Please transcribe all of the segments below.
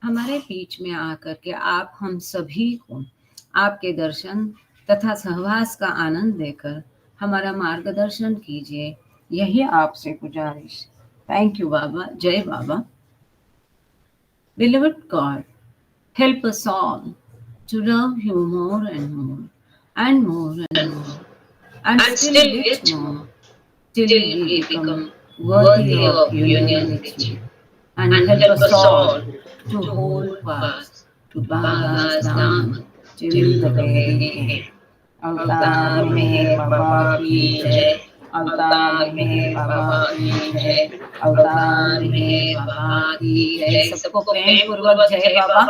हमारे बीच में आकर के आप हम सभी को आपके दर्शन तथा सहवास का आनंद देकर हमारा मार्गदर्शन कीजिए, यही आपसे गुजारिश। थैंक यू बाबा। जय बाबा। Beloved God, help us all to love you more and more and more and more and still yet more till we become worthy of union with you, and help us all to hold fast to Baba's Daman till the very end. अवतार मेहर बाबा की जय। अवतार मेहर बाबा की जय। अवतार मेहर बाबा की जय। सबको प्रेम पूर्वक जय बाबा।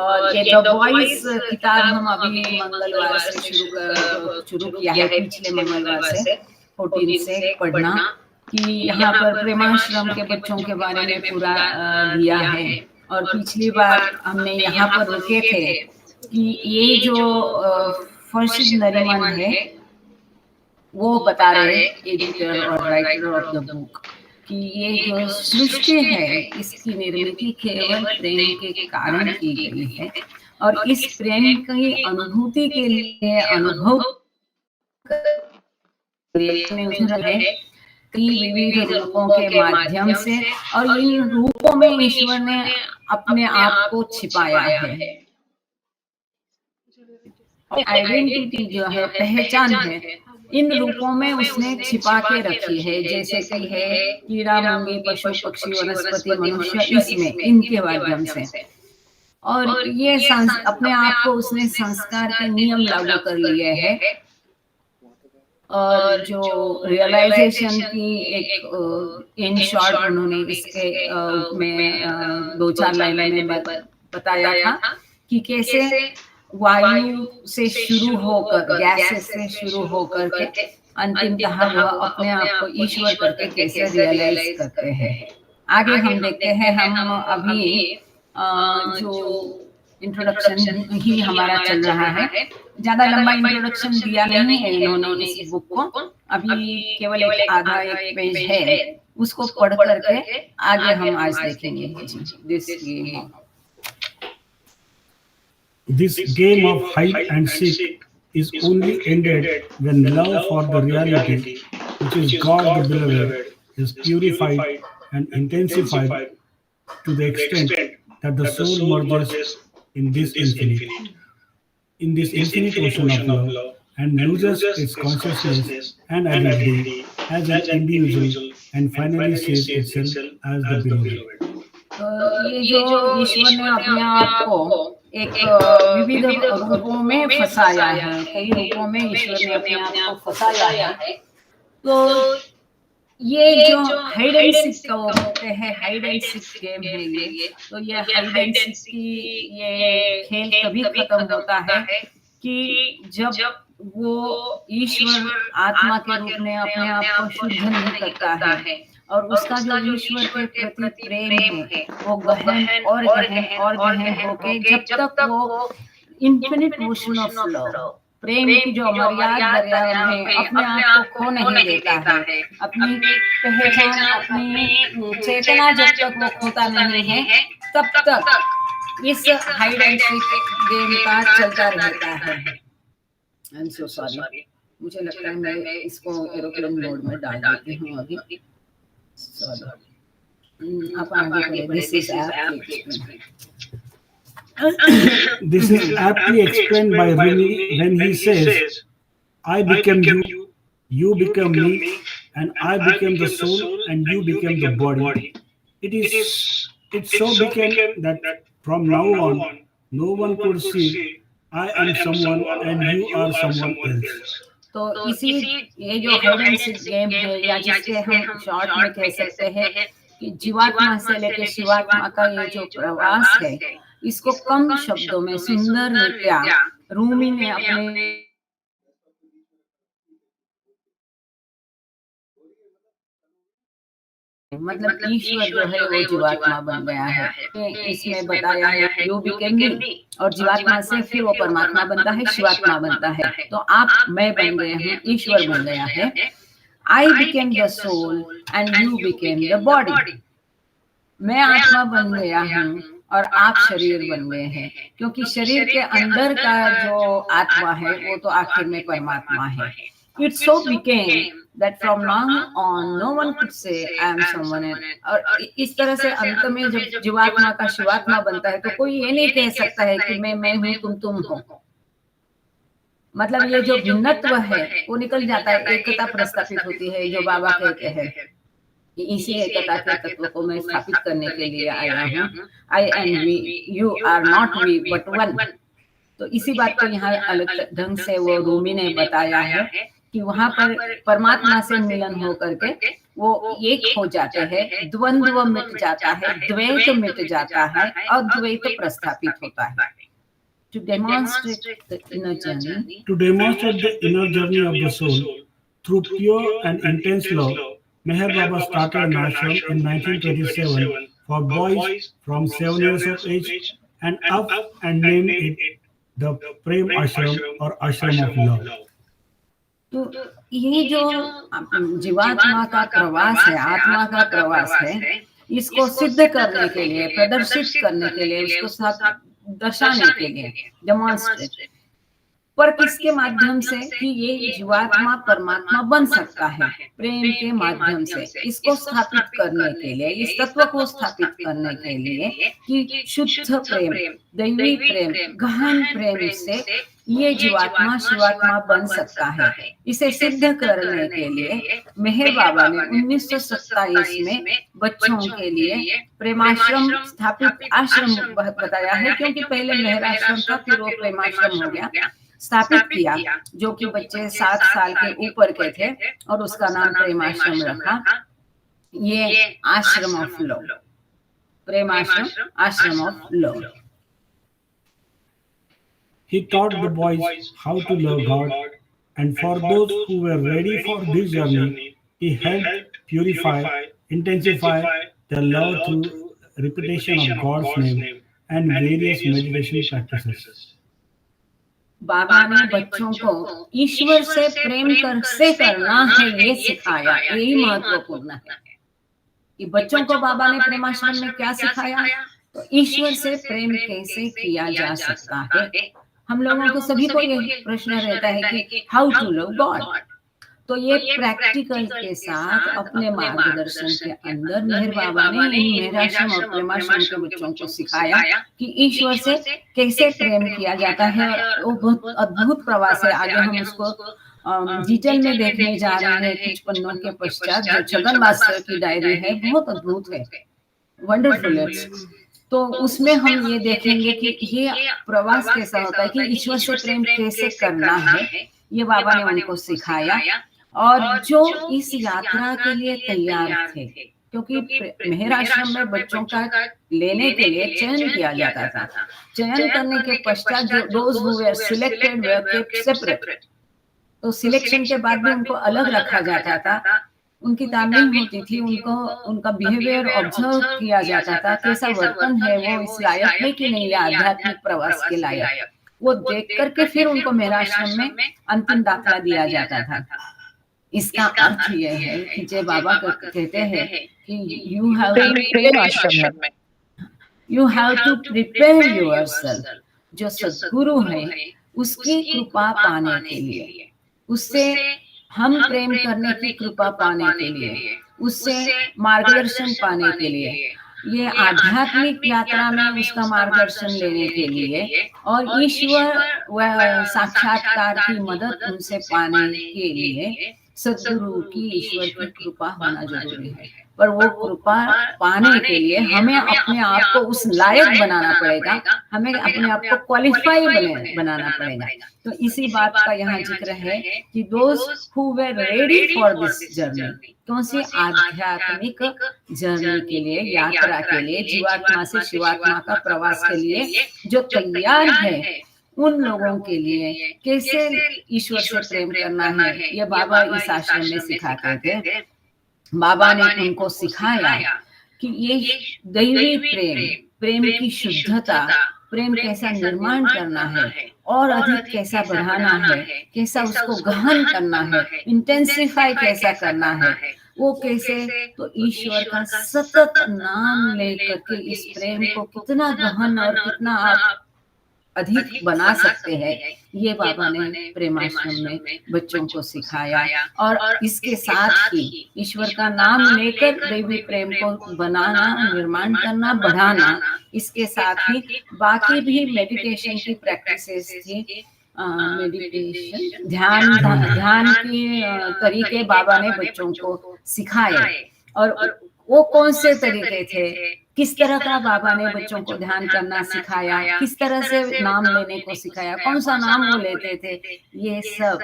और ये द वॉइस किताब हम अभी मंगलवार से शुरू किया है, पिछले मंगलवार से 14 से पढ़ना, कि यहाँ पर प्रेमाश्रम के बच्चों के बारे में पूरा लिया है। और पिछली बार हमने यहाँ पर रुके थे कि ये जो फर्शिद नरीमन है वो बता रहे, एडिटर और राइटर ऑफ द बुक, कि ये जो सृष्टि है इसकी निर्मित केवल प्रेम के कारण की गई है, और इस प्रेम की अनुभूति के लिए अनुभव है कई विविध रूपों के माध्यम से, और इन रूपों में ईश्वर ने अपने आप को छिपाया है। आइडेंटिटी जो है, पहचान है, इन रूपों में उसने छिपा के रखी है, जैसे कि है कीड़ा मुंगी पशु पक्षी वनस्पति मनुष्य, इसमें इनके माध्यम से। और ये अपने आप को उसने संस्कार के नियम लागू कर लिए हैं। और जो रियलाइजेशन की एक इन शॉर्ट उन्होंने इसके में 2-4 लाइनों में बताया था कि कैसे वायु से शुरू होकर, गैसेस से शुरू होकर के अंतिमतः वह अपने आप को ईश्वर करके कैसे रियलाइज करते हैं। आगे हम देखते हैं। हम अभी जो इंट्रोडक्शन ही हमारा चल रहा है, ज्यादा लंबा इंट्रोडक्शन दिया नहीं है इन्होंने इस बुक को, अभी केवल एक आधा एक पेज है, उसको पढ़ करके आगे हम आज देखेंगे। This game of hide and seek is only ended when love for the reality, which is God the Beloved, is purified and intensified to the extent that the soul merges in this infinite ocean of love, and loses its consciousness and identity as an individual, and finally sees itself as the Beloved. ये जो ईश्वर ने अपने आप को एक विविध रूपों में फंसाया है, कई रूपों में ईश्वर ने अपने आप को फंसाया है, तो ये जो हाइड एंड सीक का वो कहते हैं, हाइड एंड सीक गेम है ये। तो ये हाइड एंड सीक की ये खेल कभी खत्म होता है कि जब वो ईश्वर आत्मा के रूप में अपने आप को शुद्ध नहीं करता है, और उसका जो ईश्वर के प्रति प्रेम है वो गहन और गहन और गहन होके जब तक वो इन्फिनिट मोशन ऑफ लव, प्रेम की जो अमर्याद दरिया में अपने आप को खो नहीं देता है, अपनी पहचान, अपनी चेतना जब तक वो खोता नहीं है, तब तक इस हाइड एंड सीक गेम का चलता रहता है। आई एम सो सॉरी, मुझे लगता है मैं इसको एरोप्लेन मोड में डाल देती हूँ अभी। This is aptly explained by Rumi when he says, I became you, you became me, and I became the soul, and you became the body. It so became that from now on, no one could see I am someone and you are someone else. तो इसी ये जो hide and seek game है, या जिसके हम short में कह सकते हैं कि जीवात्मा से लेकर शिवात्मा का ये जो प्रवास है, इसको कम शब्दों में सुंदर रीत्या रूमी ने अपने मतलब ईश्वर जो है वो जीवात्मा बन गया है। इसमें बताया है यू बिकेम मी, और जीवात्मा से फिर वो परमात्मा बनता है, शिवात्मा बनता है। तो आप मैं बन गए हैं, ईश्वर बन गया है। I became the soul and you became the body. मैं आत्मा बन गया हूँ और आप शरीर बन गए हैं, क्योंकि शरीर के अंदर का जो आत्मा है वो तो आखिर में परमात्मा है। It so became that from now on no one could say I am someone else. और इस तरह से अंत में जब जीवात्मा का शिवात्मा बनता है तो कोई ये नहीं कह सकता है कि मैं हूँ तुम हो। मतलब ये जो भिन्नत्व है वो निकल जाता है, एकता प्रस्थापित होती है, जो बाबा कहते हैं कि इसी एकता के तत्व को मैं स्थापित करने के लिए आया हूँ। I and we, you are not we but one. तो इसी बात को यहाँ अलग ढंग से वो रूमी ने बताया है कि वहां पर परमात्मा से मिलन हो करके वो एक हो जाते हैं, द्वंद्व मिट जाता है, द्वैत मिट जाता है, अद्वैत प्रस्थापित होता है। To demonstrate the inner journey, To demonstrate the inner journey of the soul through pure and intense love, Meher Baba started an ashram in 1927 for boys from 7 years of age and up and named it the Prem Ashram or Ashram of Love. तो ये जो जीवात्मा का प्रवास है, आत्मा का प्रवास है, इसको सिद्ध करने के लिए, प्रदर्शित करने के लिए, उसको साथ दर्शाने के लिए, डेमोन्स्ट्रेट, पर किसके माध्यम से कि ये जीवात्मा परमात्मा बन सकता है, प्रेम के माध्यम से। इसको स्थापित करने के लिए, इस तत्व को स्थापित करने के लिए कि शुद्ध प्रेम, दैवी प्रेम, गहन प्रेम से ये जीवात्मा शिवात्मा बन सकता है। इसे सिद्ध करने के लिए मेहर बाबा ने 1927 में बच्चों के लिए प्रेमाश्रम स्थापित आश्रम बताया है, क्योंकि पहले मेहर आश्रम था, फिर वो प्रेमाश्रम हो गया, स्थापित किया, जो कि बच्चे 7 साल के ऊपर के थे, और उसका नाम प्रेमाश्रम रखा। ये आश्रम ऑफ लव, प्रेमाश्रम, आश्रम of love. He taught the boys how to love God, and for those who were ready for this journey, he helped purify, intensify their love through repetition of God's name and various meditation practices. बाबा ने बच्चों को ईश्वर से प्रेम कैसे करना है ये सिखाया। यही महत्वपूर्ण है कि बच्चों को बाबा ने प्रेमाश्रम में क्या सिखाया, तो ईश्वर से प्रेम कैसे किया जा सकता है। हम लोगों को सभी को ये प्रश्न रहता है कि हाउ टू लव गॉड। तो ये प्रैक्टिकल के साथ अपने मार्गदर्शन के अंदर मेहर बाबा ने इन मेहराश्रम और प्रेमाश्रम के बच्चों को सिखाया कि ईश्वर से कैसे प्रेम किया जाता है। वो बहुत अद्भुत प्रवास है, आगे हम उसको डिटेल में देखने जा रहे हैं कुछ पन्नों के पश्चात। जो छगन मास्टर की डायरी है बहुत अद्भुत है, वंडरफुल है। तो उसमें हम ये देखेंगे कि ये प्रवास कैसा होता है, कि ईश्वर से प्रेम कैसे करना है, ये बाबा ने उनको सिखाया। और जो इस यात्रा के लिए तैयार थे, क्योंकि मेहर आश्रम में बच्चों का लेने के लिए चयन किया जाता था, चयन करने के पश्चात जो those who were selected were kept separate, तो सिलेक्शन के बाद भी उनको अलग रखा जाता था, उनकी तालीम होती थी, उनको उनका बिहेवियर ऑब्जर्व किया जाता था, कैसा वर्तन है, वो इस लायक है कि नहीं, या आध्यात्मिक प्रवास के लायक, वो देख करके फिर उनको मेहर आश्रम में अंतिम दाखिला दिया जाता था। इसका अर्थ यह है कि जब बाबा कहते हैं कि you have to prepare yourself, जो सद्गुरु है उसकी कृपा पाने के लिए, उससे हम प्रेम करने की कृपा पाने के लिए, उससे मार्गदर्शन पाने के लिए, ये आध्यात्मिक यात्रा में उसका मार्गदर्शन लेने के लिए, और ईश्वर व साक्षात्कार की मदद उनसे पाने के लिए सद्गुरु की, ईश्वर की कृपा होना जरूरी है। पर वो कृपा पाने के लिए हमें अपने आप को उस लायक बनाना पड़ेगा, हमें अपने आप को क्वालिफाई बनाना पड़ेगा। तो इसी बात का यहाँ जिक्र है कि those who were ready for this journey, कौन सी आध्यात्मिक जर्नी के लिए, यात्रा के लिए, जीवात्मा से शिवात्मा का प्रवास के लिए जो तैयार है, उन लोगों के लिए कैसे ईश्वर से प्रेम करना है, ये बाबा इस आश्रम में सिखाते थे। बाबा ने उनको सिखाया कि ये दैवी प्रेम, प्रेम की शुद्धता, प्रेम कैसा निर्माण करना है और अधिक कैसा बढ़ाना है, कैसा उसको गहन करना है, इंटेंसिफाई कैसा करना है, वो कैसे? तो ईश्वर का सतत नाम लेकर के इस प्रेम को कितना गहन और कितना आप अधिक बना सकते हैं, ये बाबा ने प्रेमाश्रम में बच्चों को सिखाया। और इसके साथ ही ईश्वर का नाम लेकर दैवी प्रेम को बनाना, निर्माण करना, बढ़ाना, इसके साथ ही बाकी भी मेडिटेशन की प्रैक्टिसेस थी। मेडिटेशन, ध्यान के तरीके बाबा ने बच्चों को सिखाए। और वो कौन से तरीके थे, किस तरह का बाबा ने बच्चों को ध्यान करना सिखाया, किस तरह से नाम लेने को सिखाया, कौन सा नाम वो लेते थे, ये सब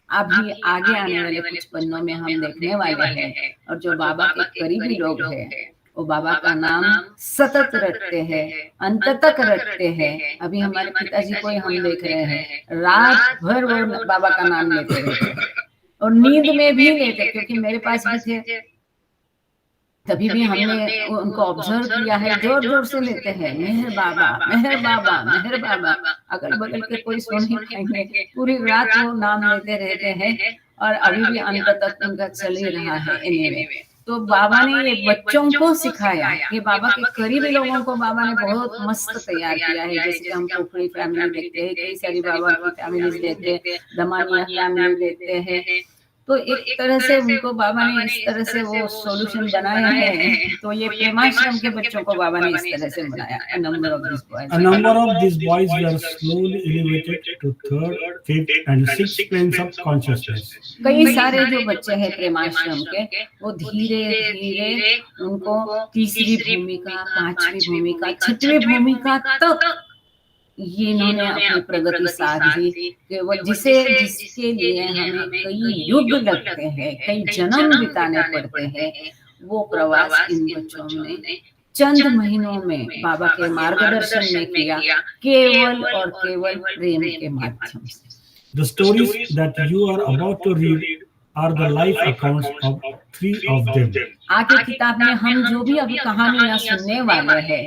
अभी आगे आने वाले कुछ पन्नों में हम देखने वाले हैं। और जो बाबा के करीबी लोग हैं, वो बाबा का नाम सतत रटते हैं, अंत तक रटते हैं। अभी हमारे पिताजी को ही हम देख रहे हैं, रात भर वो बाबा का नाम लेते रहते और नींद में भी लेते, क्योंकि मेरे पास भी थे, तभी भी हमने उनको ऑब्जर्व किया है, जोर जोर से लेते हैं, मेहर बाबा, मेहर बाबा, मेहर बाबा। अगल बगल के कोई सुन नहीं पाएंगे, पूरी रात वो नाम लेते रहते हैं और अभी भी अंत तक उनका चल ही रहा है। एनीवे, तो बाबा ने ये बच्चों को सिखाया, ये बाबा के करीबी लोगों को बाबा ने बहुत मस्त तैयार किया है। जैसे कि हम पोखड़ी फैमिली देखते हैं, कई सारी बाबा की फैमिलीज देखते हैं, दमानिया फैमिली देखते हैं। तो एक तरह से उनको बाबा ने इस तरह से वो सॉल्यूशन बनाया है। तो ये प्रेमाश्रम के बच्चों को बाबा ने इस तरह से बनाया। A number of these boys were slowly elevated to third, fifth, and sixth planes of consciousness. कई सारे जो बच्चे हैं प्रेमाश्रम के, वो धीरे धीरे उनको तीसरी भूमिका, पांचवी भूमिका, छठवीं भूमिका तक ये इन्होंने अपनी प्रगति साधी। केवल जिसके लिए हमें कई युग लगते हैं, कई जन्म बिताने पड़ते हैं, वो प्रवास इन बच्चों ने चंद महीनों में बाबा के मार्गदर्शन में किया, केवल और केवल प्रेम के माध्यम से। The stories that you are about to read are the life accounts of 3 of them. आगे किताब में हम जो भी अभी कहानियां सुनने वाले हैं,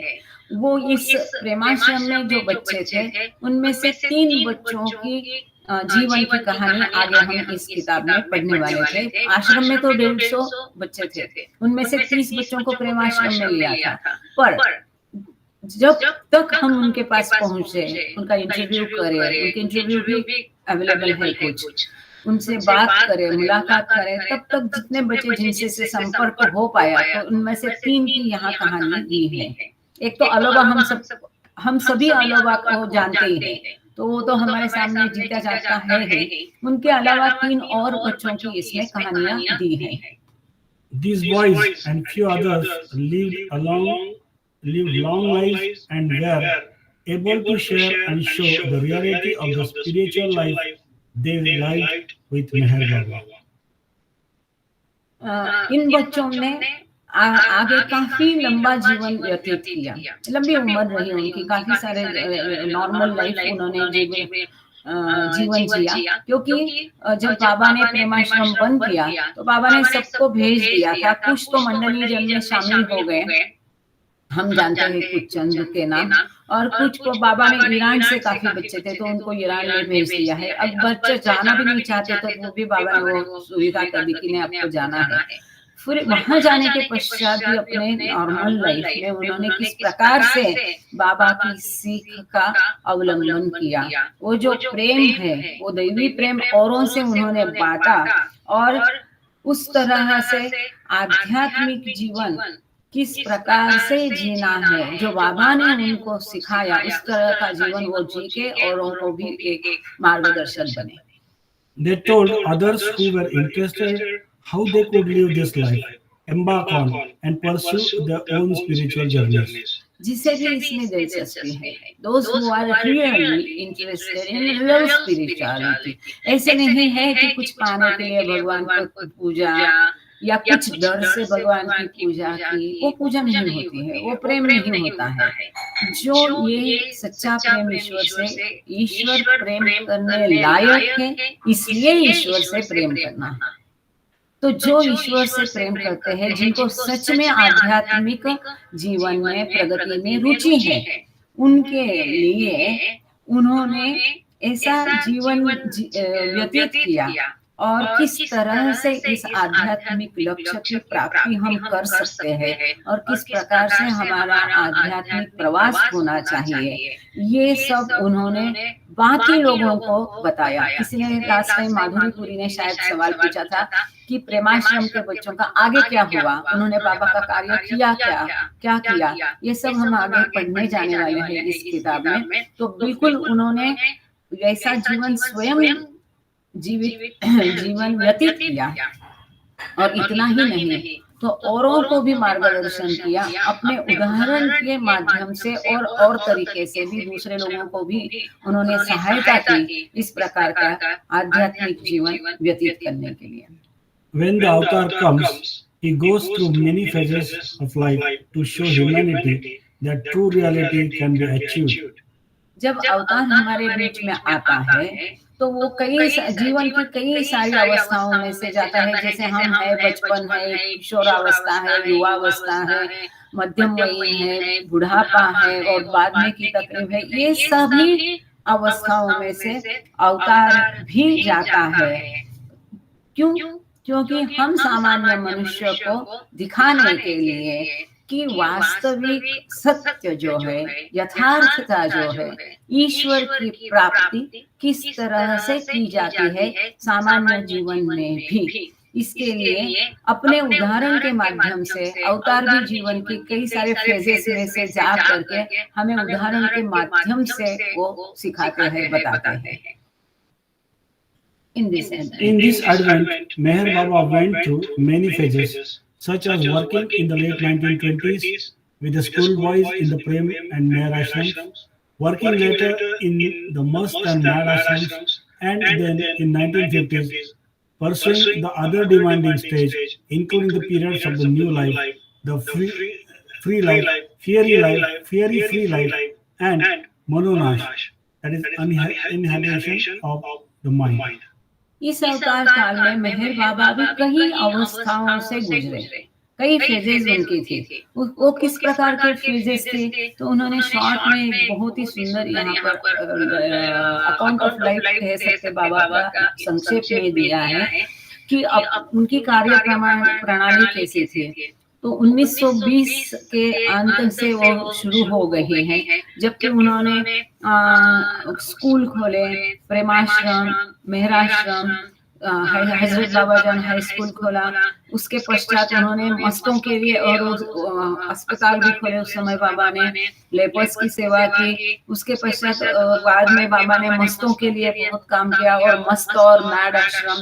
वो इस प्रेमाश्रम में जो बच्चे थे, उनमें से 3 बच्चों की जीवन की कहानी आगे हम इस किताब में पढ़ने वाले थे। आश्रम में तो 150 बच्चे थे, उनमें से 30 बच्चों को प्रेमाश्रम में लिया था। पर जब तक हम उनके पास पहुंचे, उनका इंटरव्यू करे, उनके इंटरव्यू भी अवेलेबल है, कुछ उनसे बात करें, मुलाकात करें, तब तक जितने बच्चे जिनसे संपर्क हो पाया, तो उनमें से 3 की यहाँ कहानी दी है। एक तो अलोबा, हम सभी अलोबा को जानते ही हैं, तो वो तो हमारे सामने जीता जाता है ही। उनके अलावा 3 और बच्चों की इसमें कहानियां दी हैं। These boys and few others lived long lives and were able to share and show the reality of the spiritual life they lived with Meher Baba. इन बच्चों ने आगे काफी लंबा जीवन व्यतीत किया, लंबी उम्र रही उनकी, काफी सारे नॉर्मल लाइफ उन्होंने जीवन जिया। क्योंकि जब बाबा ने प्रेमाश्रम बंद किया, तो बाबा ने सबको भेज दिया था। कुछ तो मंडली जन में शामिल हो गए, हम जानते हैं कुछ चंद के नाम, और कुछ को बाबा ने ईरान से काफी बच्चे थे, तो उनको ईरान में भेज दिया है। अब बच्चे जाना भी नहीं चाहते, तो वो भी बाबा ने वो सुविधा कर दी कि नहीं, आपको जाना है। फिर वहां जाने के पश्चात भी अपने नॉर्मल लाइफ में उन्होंने किस प्रकार से बाबा की सीख का अवलंबन किया। वो जो प्रेम है, वो दैवी प्रेम औरों से उन्होंने बांटा, और उस तरह से आध्यात्मिक जीवन किस प्रकार से जीना है, जो बाबा ने उनको सिखाया, उस तरह का जीवन वो जी के औरों को भी एक मार्गदर्शन बने। They told others who were interested how they could live this life, embark on and pursue their own spiritual journeys. जिसे भी इसमें दिलचस्पी है, those who are really interested in real spirituality, ऐसे नहीं है कि कुछ पाने के लिए भगवान को पूजा या कुछ डर से भगवान की पूजा की, वो पूजा नहीं होती है, वो प्रेम नहीं होता है। जो ये सच्चा प्रेम ईश्वर प्रेम करने लायक है, इसलिए ईश्वर से प्रेम करना है। तो जो ईश्वर से प्रेम करते हैं, जिनको सच में आध्यात्मिक जीवन में प्रगति में रुचि है, उनके लिए उन्होंने ऐसा जीवन व्यतीत किया और किस तरह से इस आध्यात्मिक लक्ष्य की प्राप्ति हम कर सकते हैं और किस प्रकार से हमारा आध्यात्मिक प्रवास होना चाहिए, ये सब उन्होंने बाकी लोगों को बताया। किसी ने लास्ट टाइम माधुरीपुरी ने शायद सवाल पूछा था कि प्रेमाश्रम के बच्चों का आगे क्या हुआ, उन्होंने बाबा का कार्य किया क्या क्या किया, ये सब हम आगे पढ़ने जाने वाले हैं इस किताब में। तो बिल्कुल उन्होंने ऐसा जीवन स्वयं जीवन व्यतीत किया, और इतना ही नहीं तो औरों को भी मार्गदर्शन किया अपने उदाहरण के माध्यम से, और तरीके से भी दूसरे लोगों को भी उन्होंने सहायता की इस प्रकार का आध्यात्मिक जीवन व्यतीत करने के लिए। When the avatar comes, he goes through many phases of life to show humanity that true reality can be achieved. जब अवतार हमारे बीच में आता है तो वो कई जीवन की कई सारी अवस्थाओं में से जाता है, जैसे हम है, बचपन है, किशोरावस्था है, युवावस्था है, मध्यम वयी है, बुढ़ापा है और बाद में की तकलीफ है, ये सभी अवस्थाओं में से अवतार भी जाता है। क्यों? क्योंकि हम सामान्य मनुष्य को दिखाने के लिए कि वास्तविक सत्य जो है, यथार्थता जो है, ईश्वर की प्राप्ति किस तरह से की जाती है सामान्य जीवन में भी, इसके लिए अपने उदाहरण के माध्यम से अवतार भी जीवन की कई सारे फेजेस में से जा करके हमें उदाहरण के माध्यम से वो सिखाते हैं, बताते हैं। In this advent, Meher Baba went through many phases, such as working in the late 1920s with the schoolboys in the Prem and Meher ashrams, working later in the Mast and Mad ashrams, and then in 1950s, pursuing the other demanding stage, including the periods of the new life, the free life, fiery free life, and mononash, that is annihilation of the mind. इस अवतार काल में मेहर बाबा भी कई अवस्थाओं से गुजरे, कई फेजेस उनकी थी। वो किस प्रकार के फेजेस थे, तो उन्होंने शॉर्ट में बहुत ही सुंदर यहाँ पर अकाउंट ऑफ लाइफ कह सकते बाबा का संक्षेप में दिया है कि अब उनकी कार्य प्रणाली कैसी थी। तो 1920 के अंत से वो शुरू हो गए हैं, जबकि उन्होंने स्कूल खोले, प्रेमाश्रम, मेहराश्रम, हजरत बाबा जान हाई स्कूल खोला। उसके पश्चात उन्होंने मस्तों के लिए और अस्पताल भी खोले। उस समय बाबा ने लेपर्स की सेवा की। उसके पश्चात बाद में बाबा ने मस्तों के लिए बहुत काम किया, और मस्त और मैड आश्रम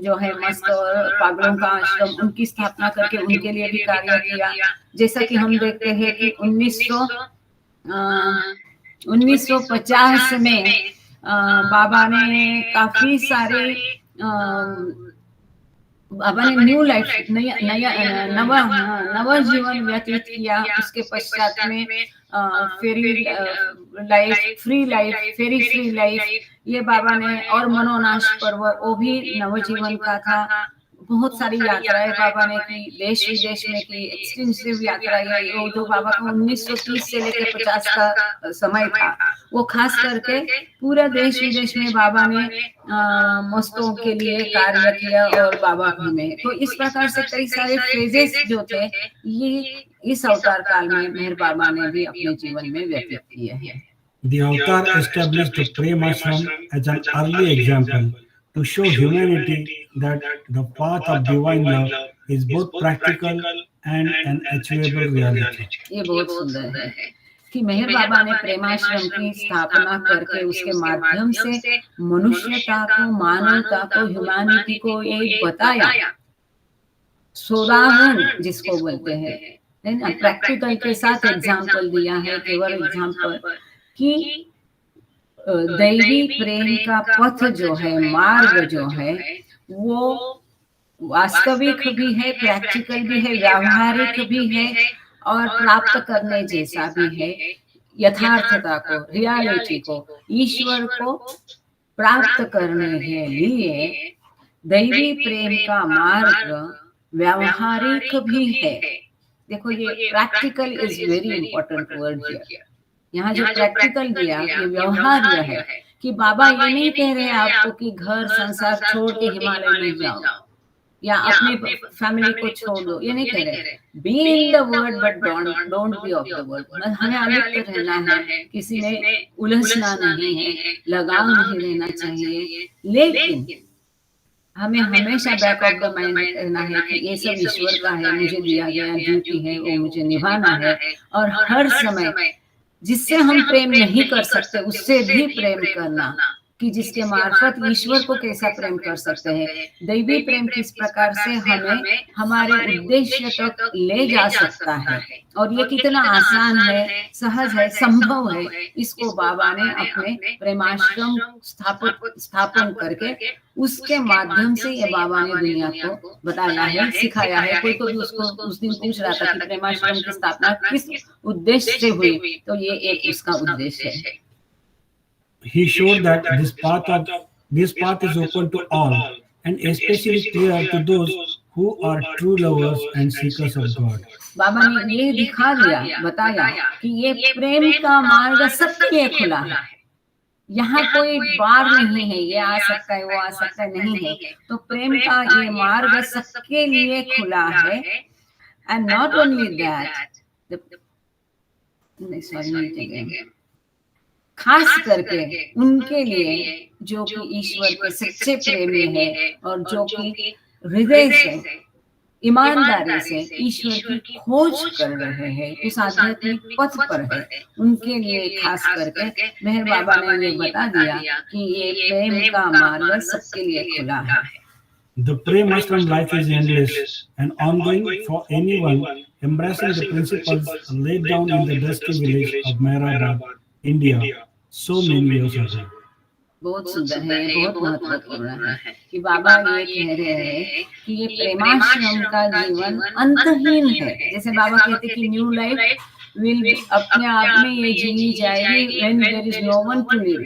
जो है, मस्त और पागलों का आश्रम, उनकी स्थापना करके उनके लिए भी कार्य किया। जैसा कि हम देखते हैं कि 1950 में बाबा ने काफी सारे बाबा ने न्यू लाइफ, नवा जीवन व्यतीत किया। उसके पश्चात में फेरी लाइफ, फ्री लाइफ, ये बाबा ने, और मनोनाश पर्व, वो भी नवजीवन का था। बहुत सारी यात्राएं बाबा ने की, देश विदेश में की, एक्सटेंसिव यात्राएं। वो जो बाबा का 1930 से लेकर 50 का समय था, वो खास करके पूरा देश विदेश में बाबा ने मस्तों के लिए कार्य किया और बाबा घूमे। तो इस प्रकार से कई सारे फेजेस जो थे, ये इस अवतार काल में मेहर बाबा ने भी अपने जीवन में व्यतीत किए हैं। The avatar established the Prem Ashram as an early example to show humanity that the path of divine love is both practical and an achievable reality. ये बहुत सुंदर है कि मेहर बाबा ने प्रेमाश्रम की स्थापना करके उसके माध्यम से मनुष्यता को, मानवता को, ह्यूमैनिटी को ये बताया, सोदाहरण जिसको बोलते हैं, प्रैक्टिकल के साथ एग्जाम्पल दिया है, केवल एग्जाम्पल कि दैवी प्रेम का पथ जो है, मार्ग जो है, वो वास्तविक भी है, प्रैक्टिकल भी है, व्यावहारिक भी है, और प्राप्त करने जैसा भी है। यथार्थता को, रियलिटी को, ईश्वर को प्राप्त करने के लिए दैवी प्रेम का मार्ग व्यावहारिक भी है। देखो, ये practical is very important word here. यहाँ जो प्रैक्टिकल दिया, ये व्यवहार्य है। कि बाबा ये नहीं कह रहे आपको कि घर संसार छोड़ के हिमालय में जाओ या अपने फैमिली को छोड़ दो, ये नहीं कह रहे। Be in the world but don't be of the world. हमें अलिप्त रहना है, किसी में उलझना नहीं है, लगाव नहीं रहना चाहिए, लेकिन हमें हमेशा बैक ऑफ द माइंड रहना है कि ये सब ईश्वर का है, मुझे दिया गया ड्यूटी है, वो मुझे निभाना है। और हर समय जिससे हम प्रेम नहीं कर सकते उससे भी प्रेम करना, कि जिसके मार्फत ईश्वर को कैसा प्रेम कर सकते हैं। दैवी प्रेम किस प्रकार से हमें हमारे उद्देश्य तक ले जा सकता है, और ये कितना आसान है, सहज है, संभव है। इसको बाबा ने अपने प्रेमाश्रम स्थापन करके उसके माध्यम से ये बाबा ने दुनिया को बताया है, सिखाया है। कोई भी उसको उस दिन पूछ रहा था कि प्रेमाश्रम की स्थापना किस उद्देश्य से हुई, तो ये एक उसका उद्देश्य है। He showed that this path is open to all, and especially clear to those who are true lovers and seekers of God. बाबा ने ये दिखा दिया, बताया कि ये प्रेम का मार्ग सबके लिए खुला है। यहाँ कोई बार नहीं है, ये आ सकता है, वो आ सकता है, नहीं है। तो प्रेम का ये मार्ग सबके लिए खुला है। एंड नॉट ओनली दैट, खास करके उनके लिए जो कि ईश्वर के सच्चे प्रेमी है और जो कि हृदय से ईमानदारी से ईश्वर की खोज कर रहे हैं, उस आध्यात्मिक पथ पर है, उनके लिए खास करके मेहर बाबा ने ये बता दिया कि ये प्रेम का मार्ग सबके लिए खुला है। The Prem Ashram life is endless and ongoing for anyone embracing the principles laid down in the dusty village of Mehrabad, India, so many years ago. बहुत सुंदर है, बहुत महत्वपूर्ण है कि बाबा ये कह रहे हैं कि ये प्रेमाश्रम का जीवन अंतहीन है। जैसे बाबा कहते कि न्यू लाइफ विल अपने आप में ये जी जाएगी when there is no one to live.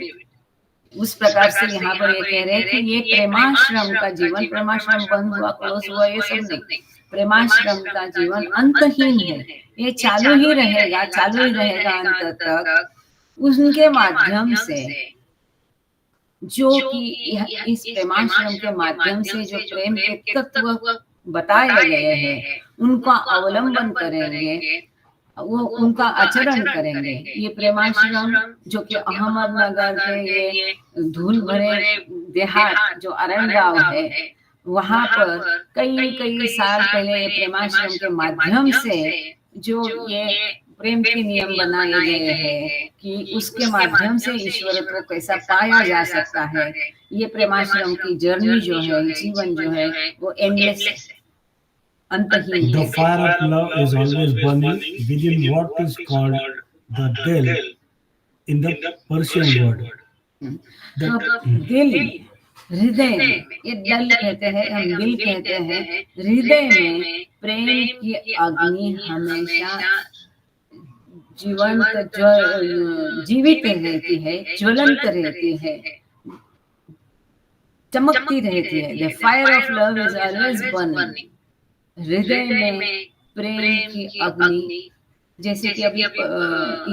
उस प्रकार से यहाँ पर ये कह रहे हैं कि ये प्रेमाश्रम का जीवन, प्रेमाश्रम बंद हुआ, क्लोज हुआ, ये सब नहीं। प्रेमाश्रम का जीवन अंतहीन है, ये चालू ही रहेगा, चालू ही रहेगा अंत तक। उनके माध्यम से जो कि इस प्रेमाश्रम के माध्यम से जो प्रेम के तत्व बताए गए हैं उनका अवलंबन करेंगे, वो उनका आचरण करेंगे। ये प्रेमाश्रम जो कि अहमदनगर के ये धूल भरे देहात जो अरण गांव है, वहां पर कई साल पहले ये प्रेमाश्रम के माध्यम से जो ये प्रेम के नियम बनाए गए हैं कि उसके माध्यम से ईश्वरत्व कैसा पाया जा सकता है। ये प्रेमाश्रम की जर्नी जो है, जीवन जो है, वो एंडलेस है, अंतहीन है। The fire of love is always burning within what is called the Del in the Persian word. दिल, हृदय में, ये दल कहते हैं, हम दिल कहते हैं। हृदय में प्रेम की अग्नि हमेशा जीवित रहती है, ज्वलंत रहती है, चमकती रहती है। The fire of love is always burning. हृदय में प्रेम की अग्नि, जैसे कि अभी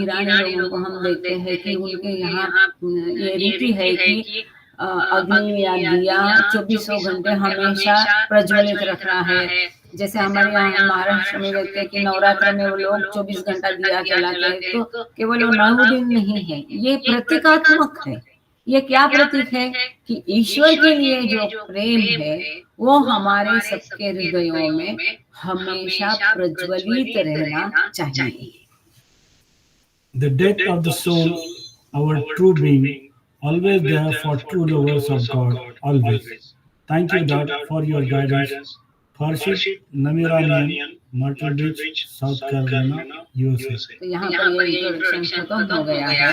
ईरानी लोगों को हम देखते हैं कि उनके यहाँ ये रीति है कि अग्नि या दिया 24 घंटे हमेशा प्रज्वलित रखना है। जैसे हमारे यहाँ महाराष्ट्र में देखते हैं कि नवरात्र में वो लोग 24 घंटा दिया जलाते हैं, तो केवल वो 9 दिन नहीं है, ये प्रतीकात्मक है। ये क्या प्रतीक है कि ईश्वर के लिए जो प्रेम है वो हमारे सबके हृदयों में हमेशा प्रज्वलित रहना चाहिए। The depth of the soul, our true being, always there for true lovers of God, always. Thank you, Dad, for your guidance. Farshid Namiranian, Myrtle Beach, South Carolina, USA. तो यहाँ पर ये इंट्रोडक्शन खत्म हो गया है।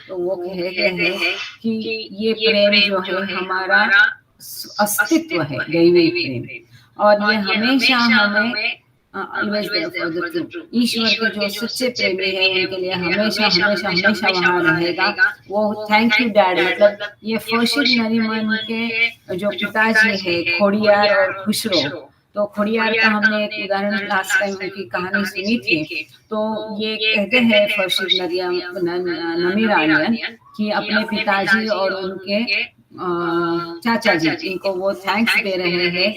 तो वो कहते हैं कि ये प्रेम जो है हमारा अस्तित्व है, दैवी प्रेम, और ये हमेशा हमें ईश्वर के जो सच्चे प्रेमी है उनके लिए हमेशा हमेशा हमेशा वहाँ रहेगा। वो थैंक यू डैड, मतलब ये फर्शिद नरीमन के जो पिताजी है खोड़ियार और खुसरो, तो खोडियार का हमने एक उदाहरण लास्ट टाइम उनकी कहानी सुनी थी। तो ये कहते हैं फर्शीद नमी रानियन कि अपने पिताजी और उनके चाचा जी इनको वो थैंक्स दे रहे हैं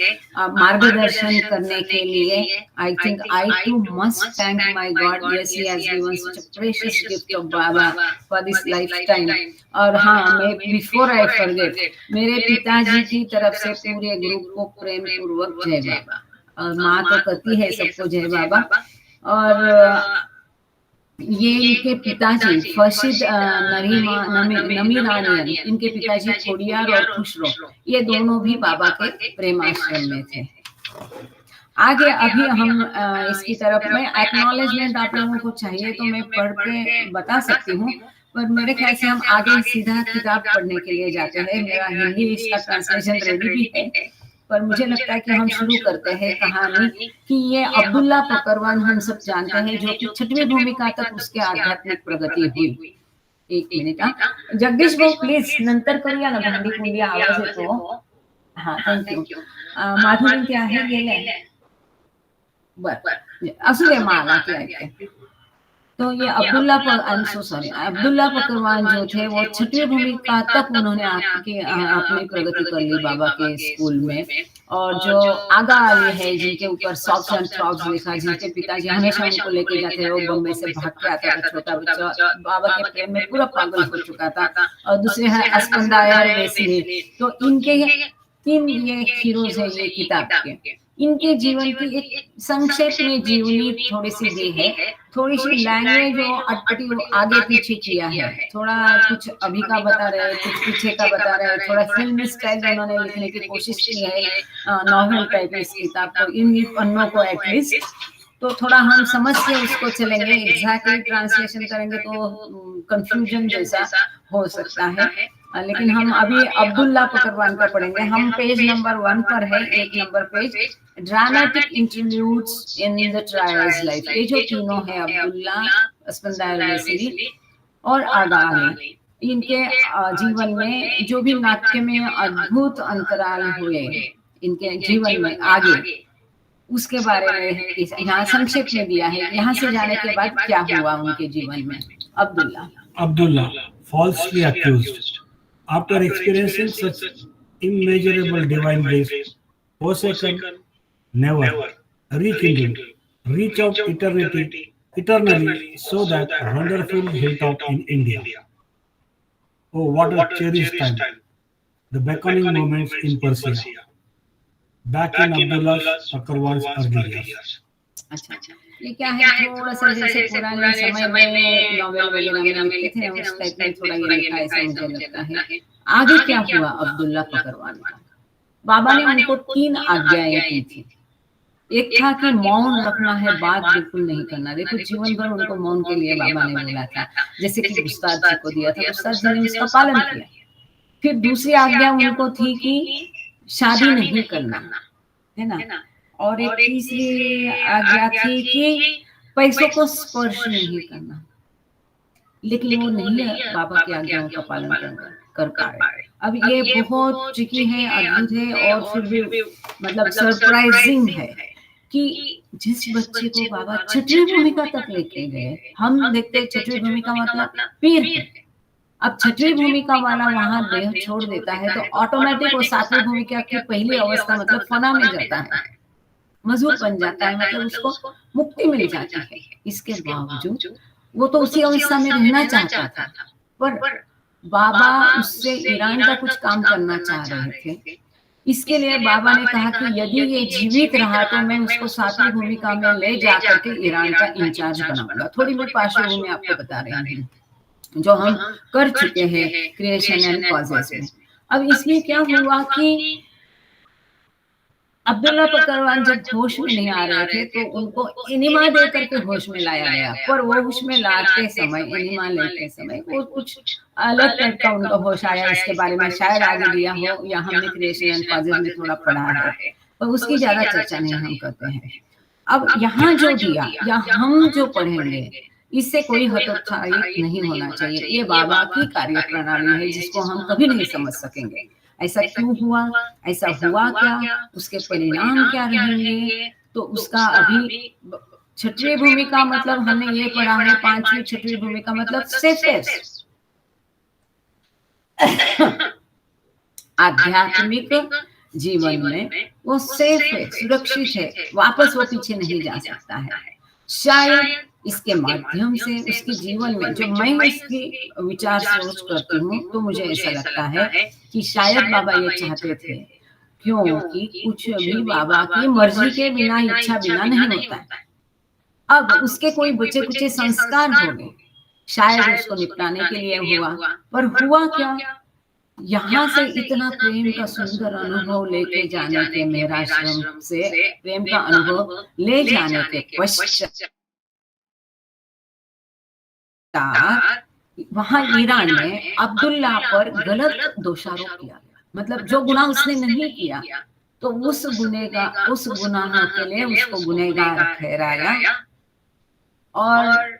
मार्गदर्शन करने के लिए। I think I too must thank my God, yes he has given such a precious gift of Baba for this lifetime. और हाँ, मैं बिफोर आई फॉरगेट, मेरे पिताजी की तरफ से पूरे ग्रुप को प्रेम पूर्वक जय बाबा। और माँ तो कहती है सबको जय बाबा। और ये इनके पिताजी फर्शीद नमी रानियन, इनके पिताजी खोडियार और खुशरो, ये दोनों भी बाबा के प्रेमाश्रम में थे। आगे अभी हम इसकी तरफ में एक्नॉलेजमेंट आप लोगों को चाहिए तो मैं पढ़ के बता सकती हूँ, पर मेरे ख्याल से हम आगे सीधा किताब पढ़ने के लिए जाते हैं। मेरा हिंदी इसका ट्रांसलेशन रेडी भी है, पर मुझे लगता है कि हम शुरू करते हैं कहानी कि ये अब्दुल्ला पकरवान हम सब जानते हैं, जो कि 6वीं भूमिका तक उसके आध्यात्मिक प्रगती हुई। एक मिनिट, जगदीश भाऊ प्लीज नंतर करूया ना, भांडी कुंडी आवाज येतो। हाँ, थँक्यू। माधुरी ते आहे गेले, बर असू दे, मला ते ऐकते। तो ये अब्दुल्ला पकरवान जो थे वो 6वीं भूमिका तक उन्होंने अपनी प्रगति कर ली बाबा के स्कूल में। और जो आगा वाले है जिनके ऊपर सॉफ्ट एंड फ्रॉग्स लिखा, जिनके पिताजी हमेशा उनको लेके जाते हैं, वो बम्बई से भाग के आता था, छोटा बच्चा बाबा के प्रेम में पूरा पागल हो चुका था। और दूसरे है अस्पंदायर वेस्ली। तो इनके 3 ये हीरोज है ये किताब के। इनके जीवन की एक संक्षेप में जीवनी थोड़ी सी दी है, थोड़ी सी लैंग्वेज और अटपटी आगे पीछे किया है, थोड़ा कुछ अभी का बता रहे हैं, कुछ पीछे का बता रहे हैं, थोड़ा फिल्मी स्टाइल उन्होंने लिखने की कोशिश की है नॉवेल टाइप इस किताब को, इन पन्नों को एटलीस्ट। तो थोड़ा हम समझ के उसको चलेंगे, एग्जैक्टली ट्रांसलेशन करेंगे तो कंफ्यूजन जैसा हो सकता है। लेकिन हम अभी अब्दुल्ला पकरवान का पढ़ेंगे। हम पेज नंबर 1 पर है, 1 number page, dramatic interludes in the trials life. ये जो तीनों है, अब्दुल्ला, अस्पंदायर वेस्ली और आगा अली, इनके जीवन में जो भी नाट्य में अद्भुत अंतराल हुए इनके जीवन में आगे, उसके बारे में यहाँ संक्षेप में दिया है। यहाँ से जाने के बाद क्या हुआ उनके जीवन में। Abdullah, falsely accused. After experiencing such immeasurable divine grace, forsaken, never, rekindled, reach out eternally, so that wonderful hilltop in India. Oh, what a cherished time! The beckoning moments in Persia. Back in Abdullah Pakarwan's early years. अच्छा, ये क्या है, थोड़ा सा जैसे पुराने समय में नॉवेल वगैरह में लिखते थे उस टाइप में थोड़ा ये लिखा है, ऐसा मुझे लगता है। आगे क्या हुआ अब्दुल्ला पकरवान का? बाबा ने उनको 3 आज्ञाएं की थी। एक था कि मौन रखना है, बात बिल्कुल नहीं करना। देखो जीवन भर उनको मौन के लिए बाबा ने बोला था, जैसे कि उस्ताद जी को दिया था, उस्ताद जी ने उसका पालन किया। फिर दूसरी आज्ञा उनको थी कि शादी नहीं करना, है ना। और एक तीसरी आज्ञा थी कि पैसों को स्पर्श नहीं करना। लेकिन वो नहीं बाबा की आज्ञाओं का पालन कर पाए। अब ये बहुत ट्रिकी है, अद्भुत है, और फिर भी मतलब सरप्राइजिंग है कि जिस बच्चे को बाबा 6वीं भूमिका तक लेके गए, हम देखते 6वीं भूमिका मतलब पीर है। अब 6वीं भूमिका वाला वहां देह छोड़ देता है तो ऑटोमेटिक वो 7वीं भूमिका की पहली अवस्था मतलब फना में जाता है, मजबूत बन जाता है, मतलब उसको मुक्ति मिल जाती है। इसके बावजूद वो तो उसी अवस्था में रहना चाहता था, पर बाबा उससे ईरान का कुछ काम करना चाह रहे थे। इसके लिए बाबा ने कहा कि यदि ये जीवित रहा तो मैं उसको 7वीं भूमिका में ले जाकर के ईरान का इंचार्ज बनाऊंगा। थोड़ी बहुत पार्श्वभूमि आपको बता रहे हैं जो हम कर चुके हैं क्रिएशन एंड कॉजेस में। अब इसमें क्या हुआ कि अब्दुल्ला पकरवान जब होश में नहीं आ रहे थे तो उनको एनिमा दे करके होश में लाया गया, पर वो होश में लाते समय, एनिमा लेते समय वो कुछ अलग टाइप का उनको होश आया। इसके बारे में शायद आगे दिया हो या हमने क्रिएशन एंड कॉजेस में थोड़ा पढ़ा है, पर उसकी ज्यादा चर्चा नहीं हम करते हैं। अब यहाँ जो दिया या हम जो पढ़ेंगे इससे कोई हतोत्साहित नहीं होना चाहिए। ये बाबा की कार्य प्रणाली है जिसको हम कभी नहीं समझ सकेंगे। ऐसा क्यों हुआ, ऐसा हुआ क्या, उसके परिणाम क्या रहेंगे। तो उसका अभी छठवीं भूमिका मतलब हमने ये पढ़ा है, पांचवी छठवीं भूमिका मतलब सेफेस्ट, आध्यात्मिक जीवन में वो सेफ है, सुरक्षित है, वापस वो पीछे नहीं जा सकता है। शायद इसके माध्यम से उसके जीवन में, जो मैं इसकी विचार सोच करती हूँ तो मुझे ऐसा लगता है कि शायद बाबा ये चाहते थे, क्योंकि कुछ भी बाबा की मर्जी के बिना, इच्छा बिना नहीं होता है। अब उसके कोई बचे कुचे संस्कार हो गए, शायद उसको निपटाने के लिए हुआ, पर हुआ क्या, यहाँ से इतना प्रेम का सुंदर अनुभव लेके जाने के, मेहराश्रम से प्रेम का अनुभव ले जाने के पश्चात वहां ईरान में अब्दुल्ला पर गलत दोषारोप किया गया। मतलब जो गुनाह उसने नहीं किया, तो उस गुनाह के लिए उसको गुनहगार ठहराया। और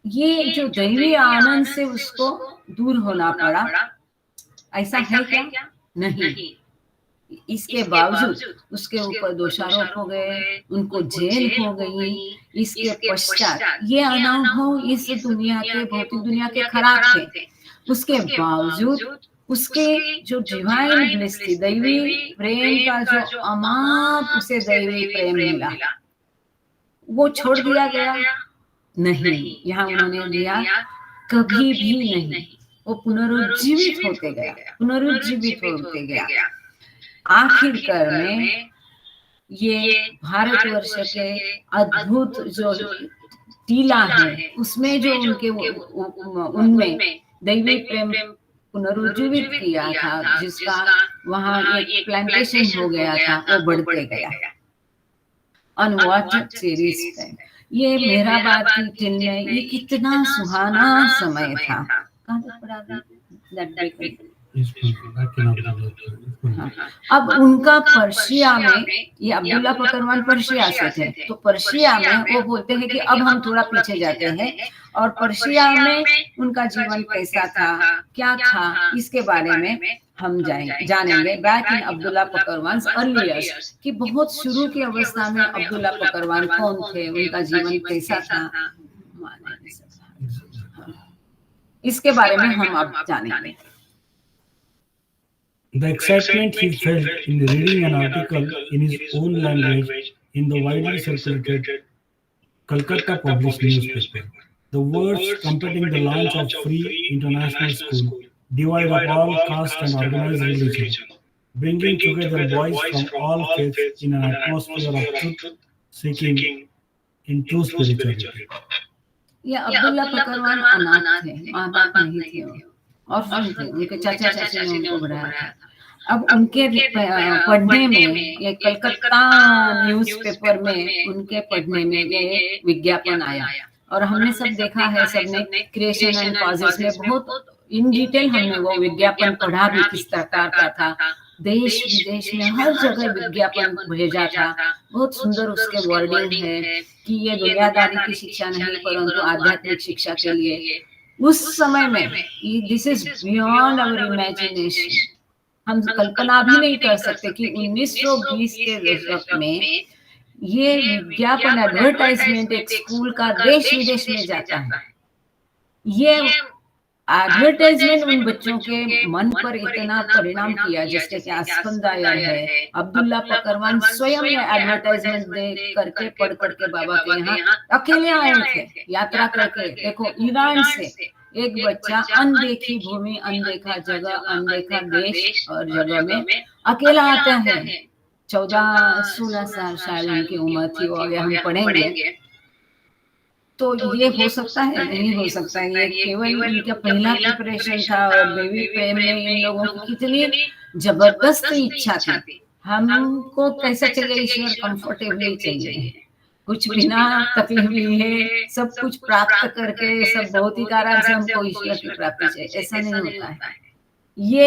ये जो दैवी आनंद से उसको दूर होना पड़ा, ऐसा है क्या? नहीं। इसके बावजूद उसके ऊपर दोषारोप हो गए, उनको जेल हो गई। इसके पश्चात ये अनुभव इस दुनिया के, भौतिक दुनिया के खराब थे, उसके बावजूद उसके जो डिवाइन ब्लिस थी, दैवी प्रेम का जो अमाप उसे दैवी प्रेम मिला, वो छोड़ दिया गया नहीं। यहाँ उन्होंने दिया कभी भी नहीं, वो पुनरुज्जीवित होते गया, पुनरुज्जीवित होते गया। आखिरकार में ये भारतवर्ष के अद्भुत जो टीला है, उसमें जो उनके उनमें दैवी प्रेम पुनरुज्जीवित किया था, जिसका वहां एक प्लांटेशन हो गया था, वो बढ़ते गया। अनवॉच्ड सीरीज पे ये मेहराबाद की टिल में ये कितना सुहाना समय था। कहाँ तक पढ़ा था? हाँ। अब उनका पर्शिया में, ये अब्दुल्ला पकरवान पर्शिया से थे, तो पर्शिया में वो बोलते हैं कि अब हम थोड़ा पीछे जाते हैं और पर्शिया में उनका जीवन कैसा था, क्या था, इसके बारे में हम जानेंगे। बैक इन अब्दुल्ला पकरवान अर्ली इयर्स, कि बहुत शुरू की अवस्था में अब्दुल्ला पकरवान कौन थे, उनका जीवन कैसा था, इसके बारे में हम अब जानेंगे। The excitement he felt in reading an article in his own language in the widely circulated Calcutta published newspaper. The words completing the launch of free international school, devoid of all caste and organized religion, bringing together boys from all faiths in an atmosphere of truth-seeking in true spirituality. ये अब्दुल्ला पकरवान अनाथ थे, माँ बाप नहीं थे, और थे, उनके चाचा चाची ने उनको बढ़ाया था। अब उनके पढ़ने में, ये कलकत्ता न्यूज़पेपर में उनके पढ़ने में ये विज्ञापन आया, और हमने सब देखा है, सबने क्रिएशन एंड कॉजेस में बहुत इन डिटेल हमने वो विज्ञापन पढ़ा भी, किस प्रकार का था। देश विदेश में हर जगह विज्ञापन भेजा था। बहुत सुंदर उसके वर्डिंग है कि ये दुनियादारी की शिक्षा नहीं, परंतु आध्यात्मिक शिक्षा के लिए। उस समय में this is beyond our imagination, हम कल्पना भी नहीं कर सकते कि 1920 के दशक में ये विज्ञापन, एडवर्टाइजमेंट एक स्कूल का देश विदेश में जाता है। ये एडवर्टाइजमेंट उन बच्चों के मन पर इतना परिणाम किया, जिसके क्या स्पंदायर है। अब्दुल्ला पकरवान स्वयं ने एडवर्टाइजमेंट देख करके, पढ़ करके बाबा के यहाँ अकेले आए थे, यात्रा करके। देखो, ईरान से एक बच्चा अनदेखी भूमि, अनदेखा जगह, अनदेखा देश और जगह में अकेला आता है। 14-16 साल शायद उनकी उम्र थी, वो आगे हम पढ़ेंगे। तो ये हो सकता है, नहीं हो सकता है, ये केवल इनका पहला प्रिपरेशन था। और देवी प्रेम में इन लोगों की कितनी जबरदस्त इच्छा थी। हमको कैसा चाहिए, ईश्वर कंफर्टेबली चाहिए, कुछ बिना तकलीफ लिए सब कुछ प्राप्त करके, सब भौतिक आराम से हमको ईश्वर की प्राप्ति चाहिए, ऐसा नहीं होता है। ये